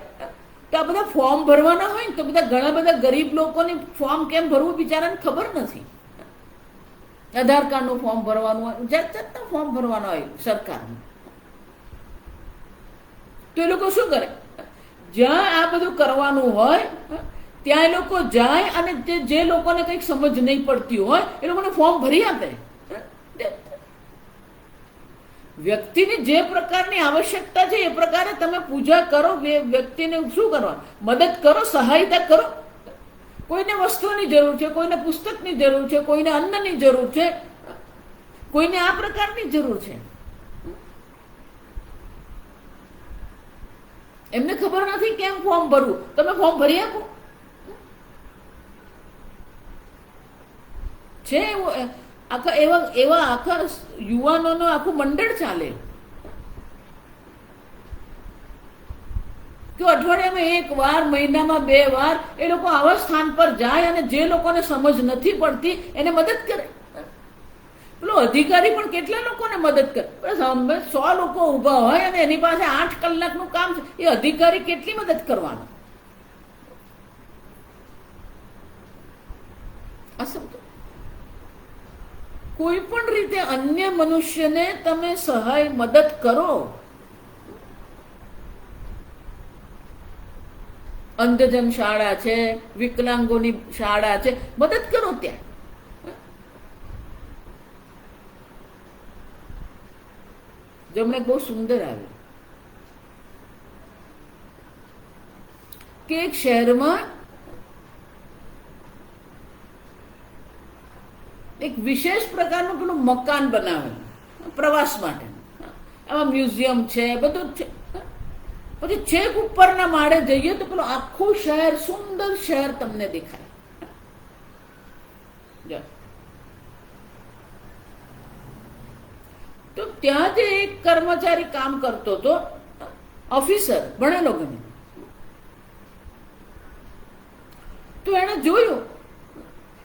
કે આ બધા ફોર્મ ભરવાના હોય ને તો બધા ઘણા બધા ગરીબ લોકોની ફોર્મ કેમ ભરવું બિચારાને ખબર નથી. આધાર કાર્ડનું ફોર્મ ભરવાનું હોય, જાત જાતના ફોર્મ ભરવાના હોય સરકારનું. તો એ લોકો શું કરે, જ્યાં આ બધું કરવાનું હોય ત્યાં એ લોકો જાય અને જે લોકોને કંઈક સમજ નહીં પડતી હોય એ લોકોને ફોર્મ ભરી આપે. વ્યક્તિની જે પ્રકારની આવશ્યકતા છે એ પ્રકારે તમે પૂજા કરો. વ્યક્તિને શું કરવા, મદદ કરો, સહાયતા કરો. કોઈને વસ્તુની જરૂર છે, કોઈને પુસ્તકની જરૂર છે, કોઈને અન્નની જરૂર છે, કોઈને આ પ્રકારની જરૂર છે. એમને ખબર નથી કેમ ફોર્મ ભરવું, તમે ફોર્મ ભરી આપો. છે એવા આખા યુવાનોનું આખું મંડળ ચાલે કે અઠવાડિયામાં 1 વાર, મહિનામાં 2 વાર એ લોકો આવા સ્થાન પર જાય અને જે લોકોને સમજ નથી પડતી એને મદદ કરે. પેલો અધિકારી પણ કેટલા લોકોને મદદ કરે. 100 લોકો ઊભા હોય અને એની પાસે 8 કલાકનું કામ છે, એ અધિકારી કેટલી મદદ કરવાનો. કોઈ પણ રીતે અન્ય મનુષ્યને તમે સહાય મદદ કરો. અંધજન શાળા છે, વિકલાંગોની શાળા છે, મદદ કરો ત્યાં. જેમણે બહુ સુંદર આવ્યું કે એક શહેરમાં એક વિશેષ પ્રકારનું પેલું મકાન બનાવેલું પ્રવાસ માટે. એમાં મ્યુઝિયમ છે, બધું જ છે. પછી છેક ઉપરના માળે જઈએ તો પેલું આખું શહેર, સુંદર શહેર તમને દેખાય. તો ત્યાં જે એક કર્મચારી કામ કરતો હતો, ઓફિસર, ભણેલો ગમે, તો એને જોયું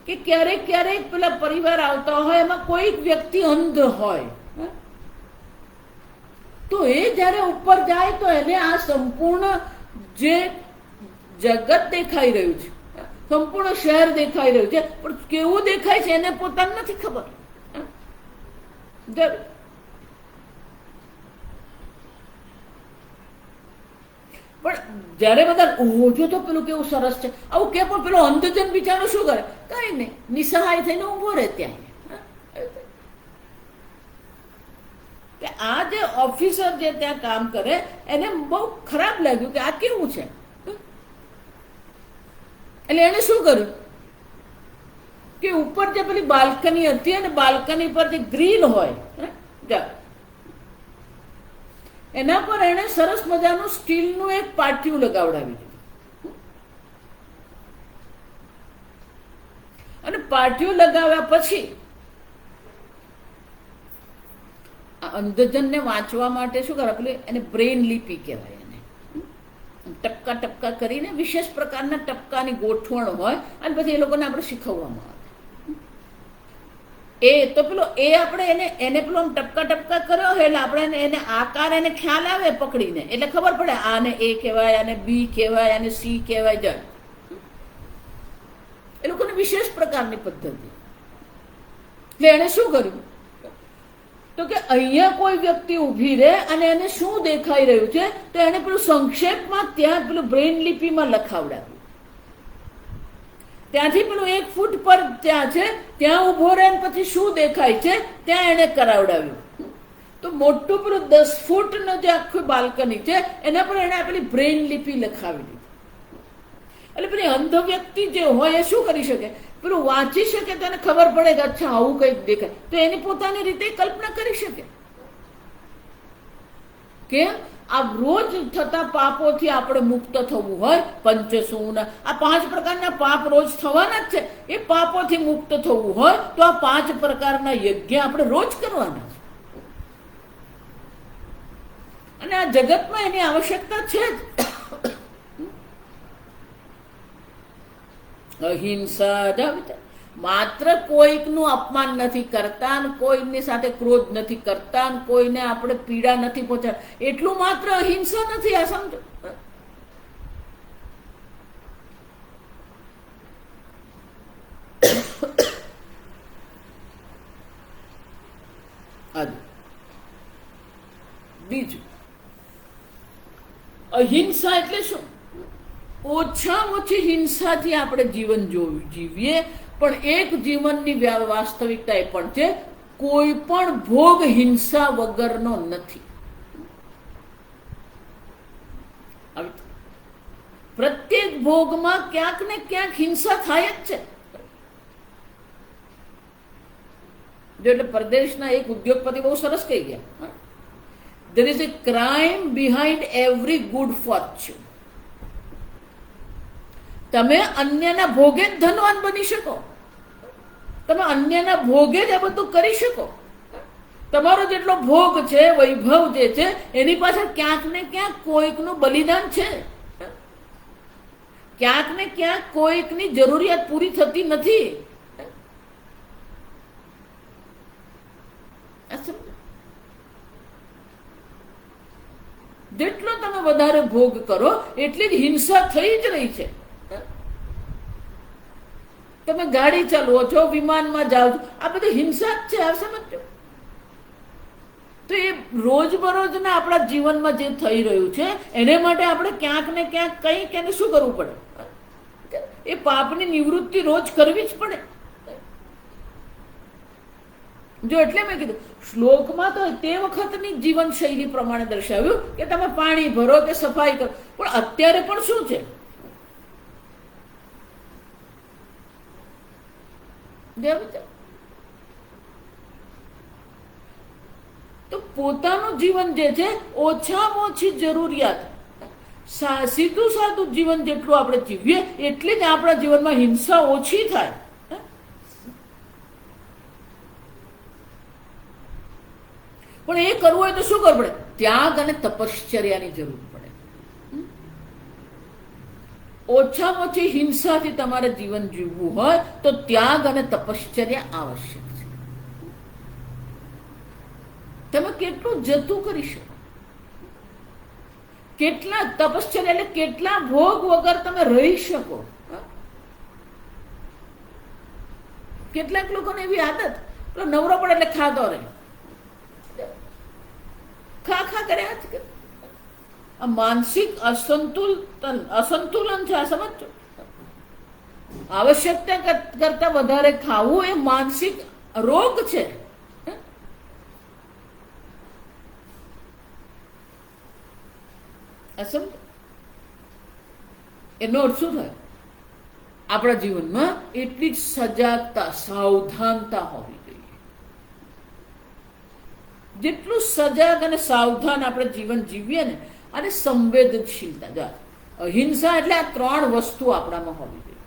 કે ક્યારેક ક્યારેક પેલા પરિવાર આવતા હોય એમાં કોઈક વ્યક્તિ અંધ હોય, તો એ જયારે ઉપર જાય તો એને આ સંપૂર્ણ જે જગત દેખાઈ રહ્યું છે, સંપૂર્ણ શહેર દેખાઈ રહ્યું છે, પણ કેવું દેખાય છે એને પોતાને નથી ખબર. પણ જયારે બધા ઓજો તો પેલું કેવું સરસ છે આવું કે, પણ પેલો અંધજન બિચારો શું કરે, કઈ નહીં, નિસહાય થઈને ઉભો રહે ત્યાં. આ જે ઓફિસર જે ત્યાં કામ કરે એને બહુ ખરાબ લાગ્યું કે આ કેવું છે. એટલે એને શું કર્યું કે ઉપર જે પેલી બાલ્કની હતી અને બાલ્કની પર જે ગ્રીલ હોય એના પર એને સરસ મજાનું સ્ટીલનું એક પાટિયું લગાવડાવી દીધું. અને પાટિયું લગાવ્યા પછી અંધજનને વાંચવા માટે શું કરે, પેલું એને બ્રેન લિપિ કહેવાય. એને ટપકા ટપકા કરીને વિશેષ પ્રકારના ટપકાની ગોઠવણ હોય અને પછી એ લોકોને આપણે શીખવવામાં આવે. એ તો પેલો એ આપણે એને પેલો ટપકા ટપકા કર્યો હોય એટલે આપણે એને આકાર એને ખ્યાલ આવે પકડીને, એટલે ખબર પડે આને એ કહેવાય, આને બી કહેવાય, આને સી કહેવાય. જાય એ લોકોને વિશેષ પ્રકારની પદ્ધતિ. એટલે એને શું કર્યું તો કે અહીંયા કોઈ વ્યક્તિ ઊભી રહે અને એને શું દેખાઈ રહ્યું છે તો એને પેલું સંક્ષેપમાં ત્યાં પેલું બ્રેઇન લિપિમાં લખાવડાવ્યું. ત્યાંથી પેલું 1 ફૂટ પર ત્યાં છે ત્યાં ઉભો રહે પછી શું દેખાય છે ત્યાં એને કરાવડાવ્યું. તો મોટું પેલું 10 ફૂટનું જે આખું બાલ્કની છે એના પર એને પેલી બ્રેઇન લિપિ લખાવી દીધી. એટલે પેલી અંધ વ્યક્તિ જે હોય એ શું કરી શકે, પેલું વાંચી શકે તો એને ખબર પડે કે અચ્છા આવું કંઈક દેખાય, તો એની પોતાની રીતે કલ્પના કરી શકે કે આ રોજ થતા પાપોથી આપણે મુક્ત થવું હોય, પંચસૂન આ 5 પ્રકારના પાપ રોજ થવાના જ છે, એ પાપોથી મુક્ત થવું હોય તો આ 5 પ્રકારના યજ્ઞ આપણે રોજ કરવાના છે. અને આ જગતમાં એની આવશ્યકતા છે જ. અહિંસા, માત્ર કોઈકનું અપમાન નથી કરતા, કોઈની સાથે ક્રોધ નથી કરતા, કોઈને આપણે પીડા નથી પહોંચાડ, એટલું માત્ર અહિંસા નથી. આ સમજો. બીજું અહિંસા એટલે શું? ઓછામાં ઓછી હિંસાથી આપણે જીવન જીવીએ, પણ એક જીવનની વાસ્તવિકતા એ પણ છે કોઈ પણ ભોગ હિંસા વગરનો નથી. પ્રત્યેક ભોગમાં ક્યાંક ને ક્યાંક હિંસા થાય જ છે. જો એટલે પરદેશના એક ઉદ્યોગપતિ બહુ સરસ કહી ગયા, there is a crime behind every good fortune. તમે અન્યના ભોગે જ ધનવાન બની શકો, તમે અન્યના ભોગે જ આ બધું કરી શકો. તમારો જેટલો ભોગ છે, વૈભવ જે છે, એની પાછળ ક્યાંક ને ક્યાંક કોઈકનું બલિદાન છે, ક્યાંક ને ક્યાંક કોઈકની જરૂરિયાત પૂરી થતી નથી. જેટલો તમે વધારે ભોગ કરો એટલી જ હિંસા થઈ જ રહી છે. તમે ગાડી ચાલવો છો, વિમાનમાં જાઓ છો, આ બધી હિંસા જ છે. આ સમજો. તો એ રોજબરોજના આપણા જીવનમાં જે થઈ રહ્યું છે એને માટે આપણે ક્યાંક ને ક્યાંક કંઈક એને શું કરવું પડે, એ પાપની નિવૃત્તિ રોજ કરવી જ પડે. જો એટલે મેં કીધું શ્લોકમાં તો તે વખતની જીવન શૈલી પ્રમાણે દર્શાવ્યું કે તમે પાણી ભરો કે સફાઈ કરો, પણ અત્યારે પણ શું છે, તો પોતાનું જીવન જે છે ઓછામાં ઓછી જરૂરિયાત, સીધું સાદું જીવન જેટલું આપણે જીવીએ એટલી જ આપણા જીવનમાં હિંસા ઓછી થાય. પણ એ કરવું હોય તો શું કરવું પડે? ત્યાગ અને તપશ્ચર્યાની જરૂર પડે. ઓછામાં ઓછી હિંસાથી તમારે જીવન જીવવું હોય તો ત્યાગ અને તપશ્ચર્યા આવશ્યક છે. તમે કેટલું જતું કરી શકો, કેટલા તપશ્ચર્યા એટલે કેટલા ભોગ વગર તમે રહી શકો. કેટલાક લોકોને એવી આદત, નવરો પડે એટલે ખાતો રહે, ખા કર્યા જ. આ માનસિક અસંતુલન છે. આ સમજો. આવશ્યકતા કરતા વધારે ખાવું એ માનસિક રોગ છે. સમજો. એનો અર્થ શું થાય? આપણા જીવનમાં એટલી જ સજાગતા, સાવધાનતા હોવી જોઈએ. જેટલું સજાગ અને સાવધાન આપણે જીવન જીવીએ ને, અને સંવેદનશીલતા. અહિંસા એટલે આ 3 વસ્તુ આપણામાં હોવી જોઈએ.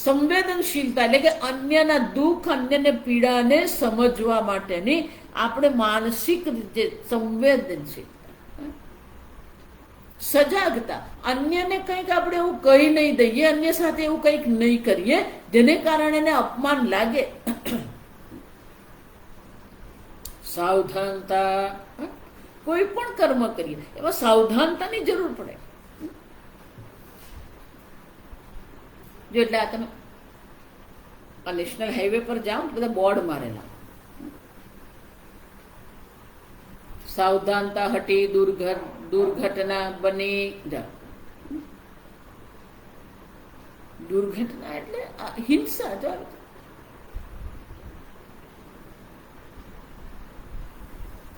સંવેદનશીલતા એટલે કે અન્યના દુઃખ, અન્યને પીડાને સમજવા માટેની આપણે માનસિક રીતે સંવેદનશીલતા. સજાગતા, અન્યને કંઈક આપણે એવું કહી નહીં દઈએ, અન્ય સાથે એવું કંઈક નહીં કરીએ જેને કારણે એને અપમાન લાગે. સાવધાનતા, કોઈ પણ કર્મ કરીએ એમાં સાવધાનતાની જરૂર પડે. જો એટલે આ તમે નેશનલ હાઈવે પર જાઓ બધા બોર્ડ મારેલા, સાવધાનતા હટી દુર્ઘટના બની જાઓ. દુર્ઘટના એટલે હિંસા. જો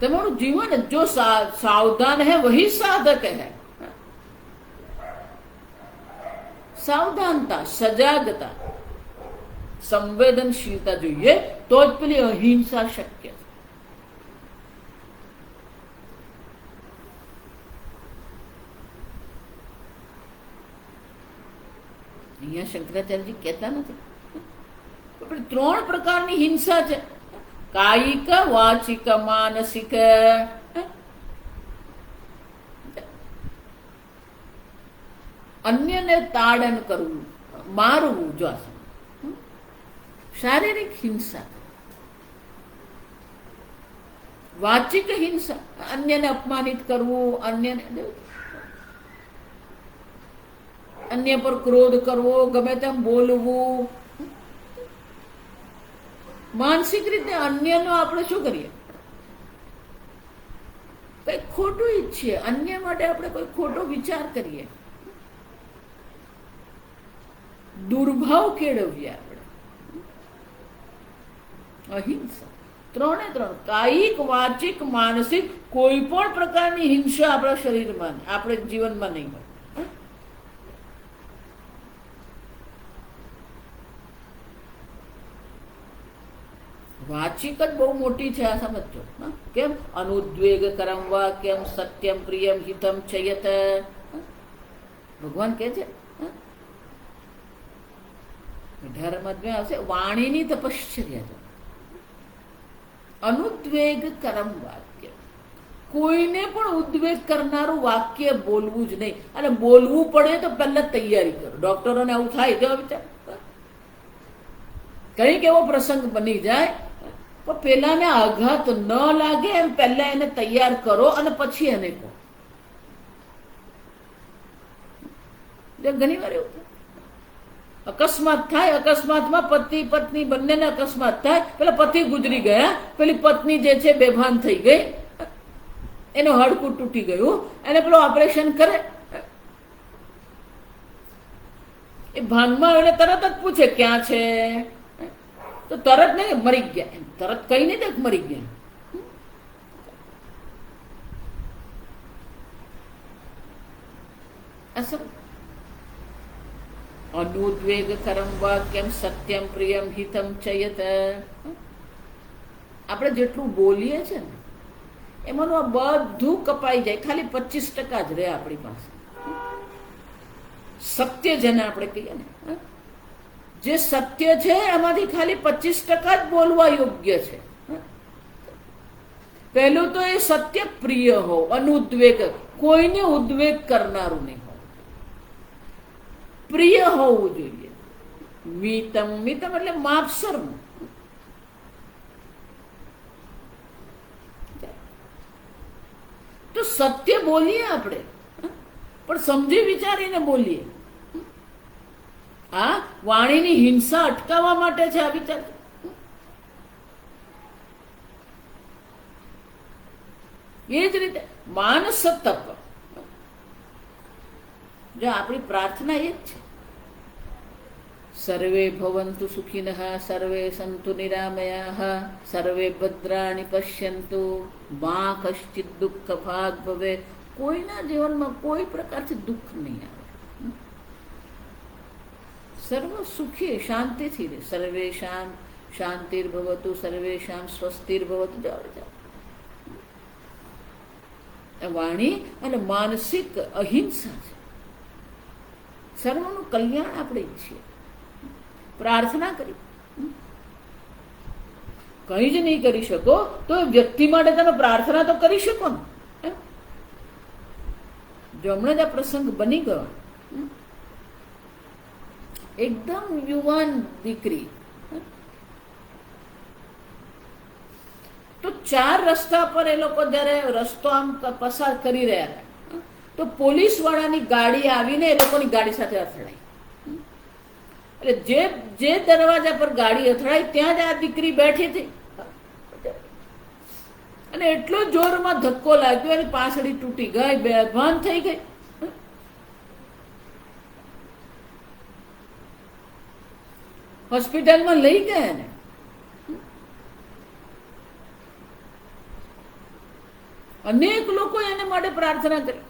તમારું જીવન જો સાવધાન है वही साधक है. સાવધાનતા, સજાગતા, સંવેદનશીલતા જોઈએ તો જ પેલી અહિંસા શક્ય. અહીંયા શંકરાચાર્યજી કહેતા નથી, ત્રણ પ્રકારની હિંસા છે: કાયિક, વાચિક, માનસિક. અન્યને તાડન કરવું, મારવું, જો શારીરિક હિંસા. વાચિક હિંસા, અન્યને અપમાનિત કરવું, અન્ય પર ક્રોધ કરવો, ગમે તેમ બોલવું. માનસિક રીતે અન્યનો આપણે શું કરીએ, કઈ ખોટું ઈચ્છીએ, અન્ય માટે આપણે કોઈ ખોટો વિચાર કરીએ, દુર્ભાવ કેળવીએ આપણે. અહિંસા. ત્રણે ત્રણ, કાયિક, વાચિક, માનસિક. કોઈ પણ પ્રકારની હિંસા આપણા શરીરમાં, આપણે જીવનમાં નહીં હોય. વાચિક જ બહુ મોટી છે, આ સમજો. કેમ? અનુદ્વેગ કરમ વાક્યમ સત્યમ પ્રિયમ હિતમ ચયત. ભગવાન કહે છે 18માં આવશે, વાણીની તપશ્ચર્યા. અનુદ્વેગ કરમ વાક્ય, કોઈને પણ ઉદ્વેગ કરનારું વાક્ય બોલવું જ નહીં. અને બોલવું પડે તો પહેલા તૈયારી કરો. ડોક્ટરોને આવું થાય તો વિચાર, કંઈક એવો પ્રસંગ બની જાય પણ પેલાને આઘાત ન લાગે એમ પહેલા એને તૈયાર કરો અને પછી એને કહો. ઘણી વાર એવું અકસ્માત થાય, અકસ્માતમાં પતિ પત્ની બંનેને અકસ્માત થાય, પેલા પતિ ગુજરી ગયા, પેલી પત્ની જે છે બેભાન થઈ ગઈ, એનું હાડકું તૂટી ગયું, એને પેલું ઓપરેશન કરે, એ ભાનમાં એટલે તરત જ પૂછે ક્યાં છે, તો તરત નહીં મરી ગયા, તરત કઈ નહીં દે મરી ગયા. અનુદ્વેગ કરમ વાક્યમ સત્યમ પ્રિયમ હિતમ ચયત. આપણે જેટલું બોલીએ છે ને એમાંનું આ બધું કપાઈ જાય, ખાલી 25% જ રહે આપણી પાસે. સત્ય જેને આપણે કહીએ ને, જે સત્ય છે એમાંથી ખાલી 25% જ બોલવા યોગ્ય છે. પહેલું તો એ સત્ય પ્રિય હો, અનુદ્વેગ, કોઈને ઉદ્વેગ કરનારું નહીં, પ્રિય હોવું જોઈએ. મિતમ, મિતમ એટલે માપસરનું. તો સત્ય બોલીએ આપણે, પણ સમજી વિચારીને બોલીએ. આ વાણીની હિંસા અટકાવવા માટે છે આ વિચાર. એ જ રીતે માનસ તપ. જો આપણી પ્રાર્થના એ જ છે, સર્વે ભવન્તુ સુખિનઃ, સર્વે સંતુ નિરામયાઃ, સર્વે ભદ્રાણિ પશ્યન્તુ, મા કશ્ચિત દુઃખ ભાગ ભવે. કોઈના જીવનમાં કોઈ પ્રકારથી દુઃખ નહીં આવે, સર્વ સુખી શાંતિથી રહે. સર્વેષાં શાંતિર્ભવતુ, સર્વેષાં સ્વસ્તિર્ભવતુ. વાણી અને માનસિક અહિંસા છે. સર્વનું કલ્યાણ આપણે ઈચ્છીએ, પ્રાર્થના કરી. કંઈ જ નહીં કરી શકો તો વ્યક્તિ માટે તમે પ્રાર્થના તો કરી શકો ને. જો હમણાં જ આ પ્રસંગ બની ગયો, એકદમ યુવાન દીકરી, તો 4 રસ્તા પર એ લોકો જયારે રસ્તો આમ પસાર કરી રહ્યા હતા, તો પોલીસ વાળાની ગાડી આવીને એ લોકોની ગાડી સાથે અથડાઈ. એટલે જે દરવાજા પર ગાડી અથડાઈ ત્યાં જ આ દીકરી બેઠી હતી, અને એટલો જોરમાં ધક્કો લાગ્યો, એની પાછળી તૂટી ગઈ, બેભાન થઈ ગઈ. હોસ્પિટલમાં લઈ ગયા ને. અનેક લોકો એને માટે પ્રાર્થના કરી.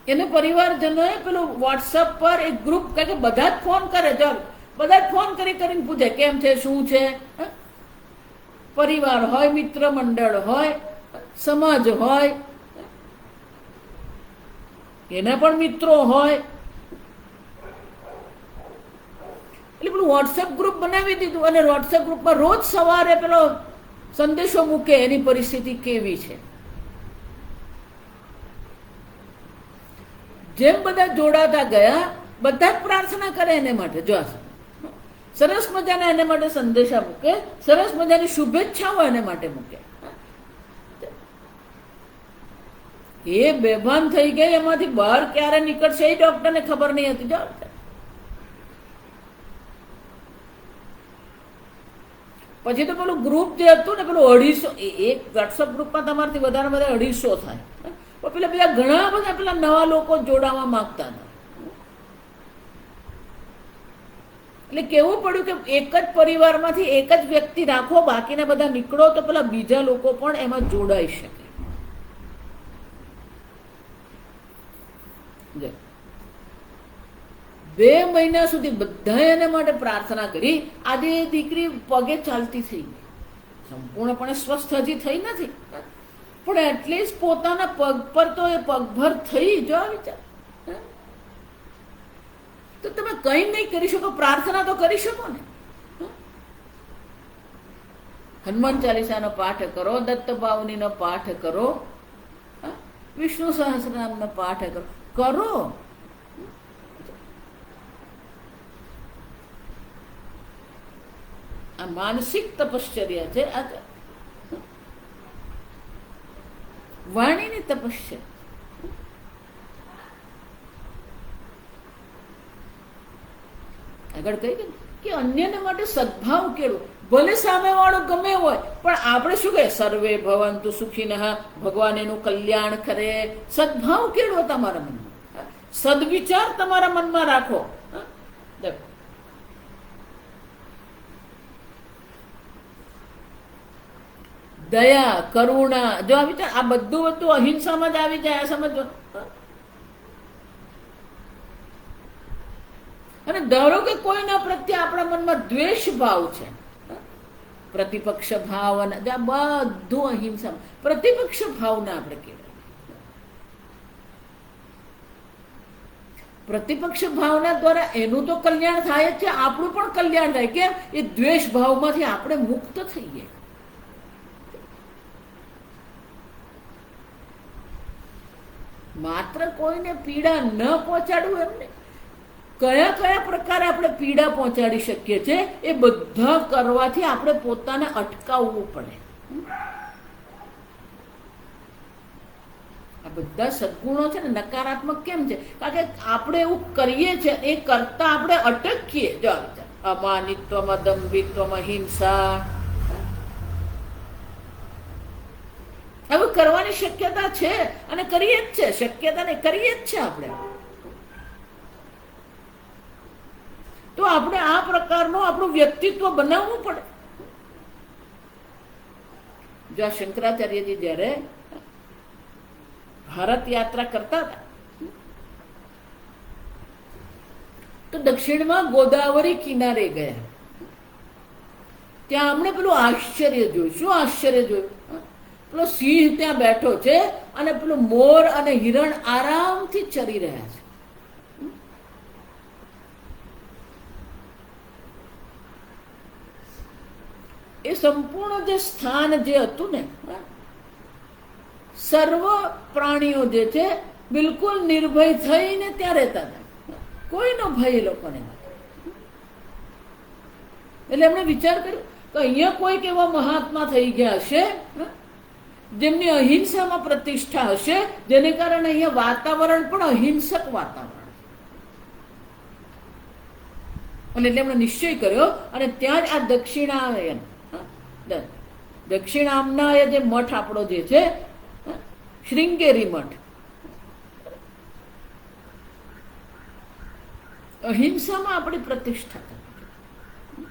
એને પરિવારજનોએ પેલું વોટ્સઅપ પર એક ગ્રુપ, કારણ કે બધા જ ફોન કરે, બધા જ ફોન કરીને પૂછે કેમ છે, શું છે. પરિવાર હોય, મિત્ર મંડળ હોય, સમાજ હોય, એના પણ મિત્રો હોય, એટલે પેલું વોટ્સએપ ગ્રુપ બનાવી દીધું. અને વોટ્સએપ ગ્રુપમાં રોજ સવારે પેલો સંદેશો મૂકે એની પરિસ્થિતિ કેવી છે. જેમ બધા જોડાતા ગયા, બધા જ પ્રાર્થના કરે એને માટે. જો સરસ મજાના એને માટે સંદેશા મૂકે, સરસ મજાની શુભેચ્છાઓ એને માટે મૂકે. એ બેભાન થઈ ગઈ, એમાંથી બહાર ક્યારે નીકળશે એ ડોક્ટરને ખબર નહીં હતી. જો પછી તો પેલું ગ્રુપ જે હતું ને, પેલું 250, એક વોટ્સઅપ ગ્રુપમાં તમારાથી વધારે 250 થાય. પેલા બીજા ઘણા બધા પેલા નવા લોકો જોડાવા માંગતા હતા. એટલે કેવું પડ્યું કે એક જ પરિવારમાંથી એક જ વ્યક્તિ રાખો, બાકીના બધા નીકળો, તો પેલા બીજા લોકો પણ એમાં જોડાઈ શકે. 2 મહિના સુધી બધા એને માટે પ્રાર્થના કરી. આજે એ દીકરી પગે ચાલતી થઈ ગઈ. સંપૂર્ણપણે સ્વસ્થ હજી થઈ નથી, પણ એટલીસ્ટ પોતાના પગ પર તો એ પગભર થઈ. જો વિચાર, તો તમે કંઈ નહીં કરી શકો, પ્રાર્થના તો કરી શકો ને. હનુમાન ચાલીસાનો પાઠ કરો, દત્ત બાવનીનો પાઠ કરો, વિષ્ણુ સહસ્રનામનો પાઠ કરો. આ માનસિક તપશ્ચર્યા છે, આ વાણીની તપશ્ચર્યા. આગળ કહી કે અન્યને માટે સદભાવ કેળવો. ભલે સામે વાળો ગમે હોય, પણ આપણે શું કહે, સર્વે ભવંતુ સુખીનઃ, ભગવાન એનું કલ્યાણ કરે. સદભાવ કેળવો તમારા મનમાં, સદવિચાર તમારા મનમાં રાખો. દયા, કરુણા, જો આ વિચાર, આ બધું અહિંસામાં જ આવી જાય. આ સમજો. અને ધારો કે કોઈના પ્રત્યે આપણા મનમાં દ્વેષ ભાવ છે, પ્રતિપક્ષ ભાવ, અને બધું અહિંસા, પ્રતિપક્ષ ભાવના આપણે કહેવાય. પ્રતિપક્ષ ભાવના દ્વારા એનું તો કલ્યાણ થાય જ છે, આપણું પણ કલ્યાણ થાય. કેમ? એ દ્વેષ ભાવમાંથી આપણે મુક્ત થઈએ. માત્ર કોઈને પીડા ન પહોંચાડવું એમને, કયા કયા પ્રકારે આપણે પીડા પહોંચાડી શકીએ છીએ, એ બધા કરવાથી આપણે પોતાને અટકાવવું પડે. આ બધા સદગુણો છે ને, નકારાત્મક કેમ છે? કારણ કે આપણે એવું કરીએ છીએ, એ કરતા આપણે અટકીએ. જો અમાનિત્વમ, અદંભિત્વમ, અહિંસા, હવે કરવાની શક્યતા છે અને કરીએ જ છે. શક્યતા ને કરીએ જ છે આપણે. તો આપણે આ પ્રકારનું આપણું વ્યક્તિત્વ બનાવવું પડે. જો શંકરાચાર્યજી જયારે ભારત યાત્રા કરતા હતા, તો દક્ષિણમાં ગોદાવરી કિનારે ગયા. ત્યાં અમને પેલું આશ્ચર્ય જોયું. શું આશ્ચર્ય જોયું? પેલો સિંહ ત્યાં બેઠો છે અને પેલું મોર અને હિરણ આરામથી ચરી રહ્યા છે. એ સંપૂર્ણ જે સ્થાન જે હતું ને, સર્વ પ્રાણીઓ જે છે બિલકુલ નિર્ભય થઈને ત્યાં રહેતા હતા, કોઈનો ભય એ લોકોને નથી. એટલે એમણે વિચાર કર્યો કે અહીંયા કોઈક એવા મહાત્મા થઈ ગયા હશે જેમની અહિંસામાં પ્રતિષ્ઠા હશે, જેને કારણે અહીંયા વાતાવરણ પણ અહિંસક વાતાવરણ. અને એટલે એમણે નિશ્ચય કર્યો અને ત્યાં જ આ દક્ષિણાયન દક્ષિણામનાય જે મઠ આપણો જે છે શ્રીંગેરી મઠ, અહિંસામાં આપણી પ્રતિષ્ઠા કરવી,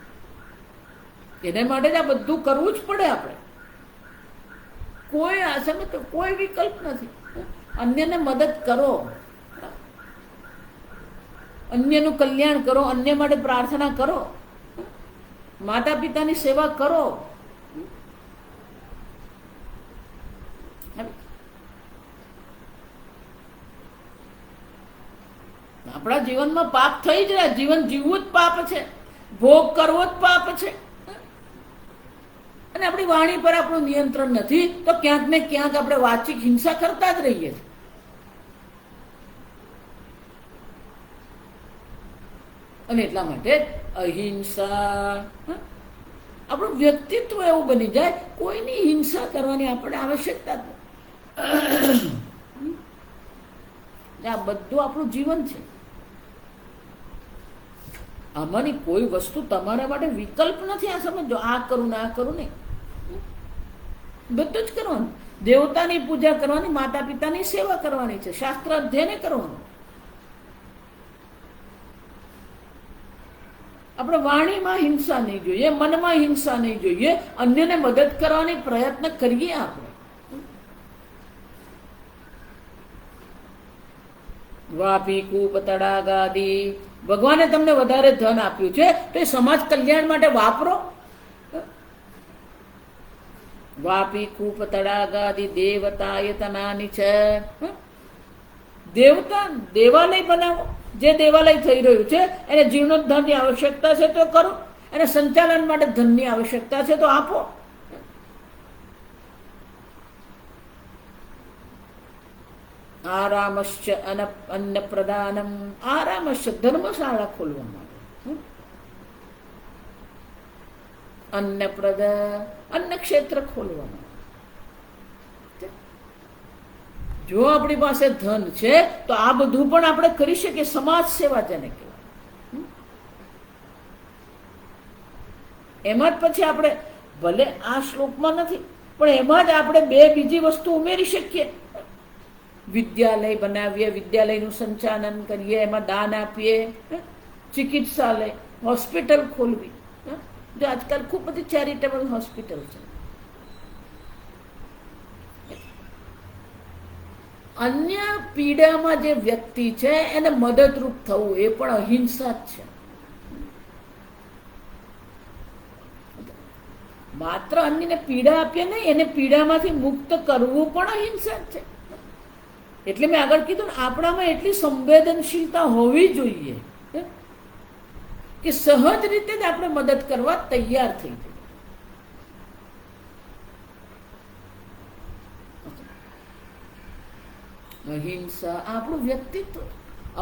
એને માટે જ આ બધું કરવું જ પડે. આપણે કોઈ આસમે તો કોઈ વિકલ્પ નથી. અન્યને મદદ કરો, અન્યનું કલ્યાણ કરો, અન્ય માટે પ્રાર્થના કરો, માતા પિતાની સેવા કરો. આપણા જીવનમાં પાપ થઈ જ રહ્યા. જીવન જીવવું જ પાપ છે, ભોગ કરવો જ પાપ છે. અને આપણી વાણી પર આપણું નિયંત્રણ નથી તો ક્યાંક ને ક્યાંક આપણે વાચિક હિંસા કરતા જ રહીએ છીએ. અને એટલા માટે અહિંસા આપણું વ્યક્તિત્વ એવું બની જાય, કોઈની હિંસા કરવાની આપણે આવશ્યકતા જ નથી. આ બધું આપણું જીવન છે. આમાંની કોઈ વસ્તુ તમારા માટે વિકલ્પ નથી. આ સમજો, આ કરું ને આ કરું નહીં, બધું જ કરવાનું. દેવતાની પૂજા કરવાની, માતા પિતાની સેવા કરવાની છે, શાસ્ત્ર અધ્યયન કરવાનું. આપણે વાણીમાં હિંસા નહીં જોઈએ, મનમાં હિંસા નહીં જોઈએ, અન્યને મદદ કરવાની પ્રયત્ન કરીએ. આપણે વાપી કૂપ તડાગાદી, ભગવાને તમને વધારે ધન આપ્યું છે તો એ સમાજ કલ્યાણ માટે વાપરો. વાપી કૂપ તડાગાદી દેવતાયતનાની છે. દેવતા દેવાલય બનાવો. જે દેવાલય થઈ રહ્યું છે એને જીર્ણોદ્ધારની આવશ્યકતા છે તો કરો, એને સંચાલન માટે ધનની આવશ્યકતા છે તો આપો. આરામશ્ચ અન્ન પ્રદાનમ, આરામશ્ચ ધર્મશાળા ખોલવા માટે, અન્નપ્રદ અન્ન ક્ષેત્ર ખોલવા માટે. જો આપણી પાસે ધન છે તો આ બધું પણ આપણે કરી શકીએ. સમાજ સેવા જેને કહેવાય. એમાં જ પછી આપણે ભલે આ શ્લોકમાં નથી પણ એમાં જ આપણે બે બીજી વસ્તુ ઉમેરી શકીએ. વિદ્યાલય બનાવીએ, વિદ્યાલયનું સંચાલન કરીએ, એમાં દાન આપીએ, ચિકિત્સાલય, હોસ્પિટલ ખોલવી. જો આજકાલ ખૂબ બધી ચેરિટેબલ હોસ્પિટલ છે. અન્ય પીડામાં જે વ્યક્તિ છે એને મદદરૂપ થવું એ પણ અહિંસા જ છે. માત્ર અન્યને પીડા આપીએ નહીં, એને પીડામાંથી મુક્ત કરવું પણ અહિંસા જ છે. એટલે મેં આગળ કીધું ને, આપણામાં એટલી સંવેદનશીલતા હોવી જોઈએ કે સહજ રીતે જ આપણે મદદ કરવા તૈયાર થઈ જઈએ. અહિંસા આપણું વ્યક્તિત્વ,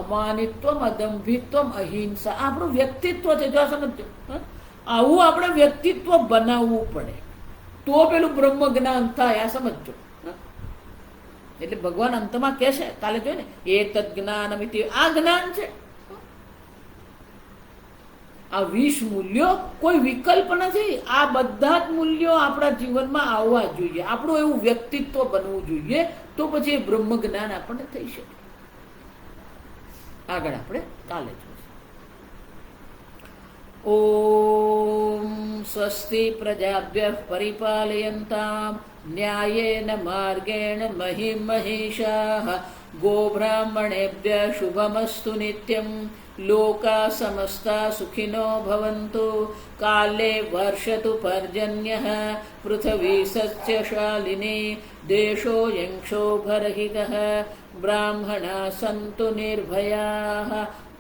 અમાનિત્વમ અદંભિત્વમ અહિંસા આપણું વ્યક્તિત્વ છે. જો સમજો, આવું આપણે વ્યક્તિત્વ બનાવવું પડે તો પેલું બ્રહ્મ જ્ઞાન થાય. આ સમજો. એટલે ભગવાન અંતમાં કહે છે, કાલે જોઈ ને, એ તદ જ્ઞાનમિતિ, આ જ્ઞાન છે. આ 20 મૂલ્યો કોઈ વિકલ્પ નથી. આ બધા જ મૂલ્યો આપણા જીવનમાં આવવા જોઈએ. આપણું એવું વ્યક્તિત્વ બનવું જોઈએ, તો પછી એ બ્રહ્મ જ્ઞાન આપણને થઈ શકે. આગળ આપણે કાલે જોઈશું. ઓમ સ્વસ્તિ પ્રજાભ્યઃ પરિપાલયન્તામ ન્યાયેન માર્ગેણ મહિં મહિષાઃ ગોબ્રાહ્મણેભ્યઃ શુભમસ્તુ નિત્યં લોકા સમસ્તા સુખિનો ભવન્તુ કાલે વર્ષતુ પર્જન્યઃ પૃથ્વી સસ્યશાલિની દેશોऽયં ક્ષોભરહિતઃ બ્રાહ્મણા સંતુ નિર્ભયાઃ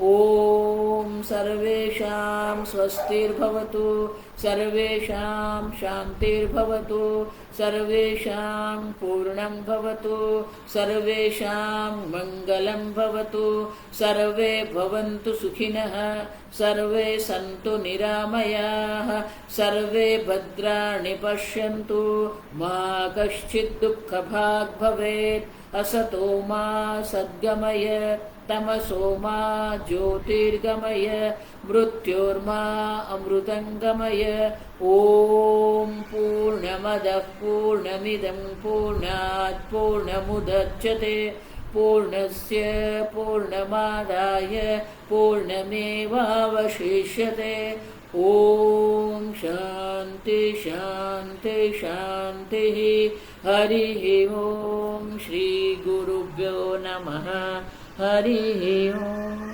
ॐ सर्वेषां स्वस्तिर्भवतु, सर्वेषां शान्तिर्भवतु, सर्वेषां पूर्णं भवतु, सर्वेषां मङ्गलं भवतु, सर्वे भवन्तु सुखिनः, सर्वे सन्तु निरामयाः, सर्वे भद्राणि पश्यन्तु, मा कश्चित् दुःखभाग् भवेत्। असतो मा सद्गमय, तमसो मा ज्योतिर्गमय, मृत्योर्मा अमृतङ्गमय। ॐ पूर्णमदः पूर्णमिदं पूर्णात् पूर्णमुदच्यते, पूर्णस्य पूर्णमादाय पूर्णमेवावशिष्यते। ॐ शान्ति शान्ति शान्तिः। हरिः ॐ श्रीगुरुभ्यो नमः। हरिः ॐ।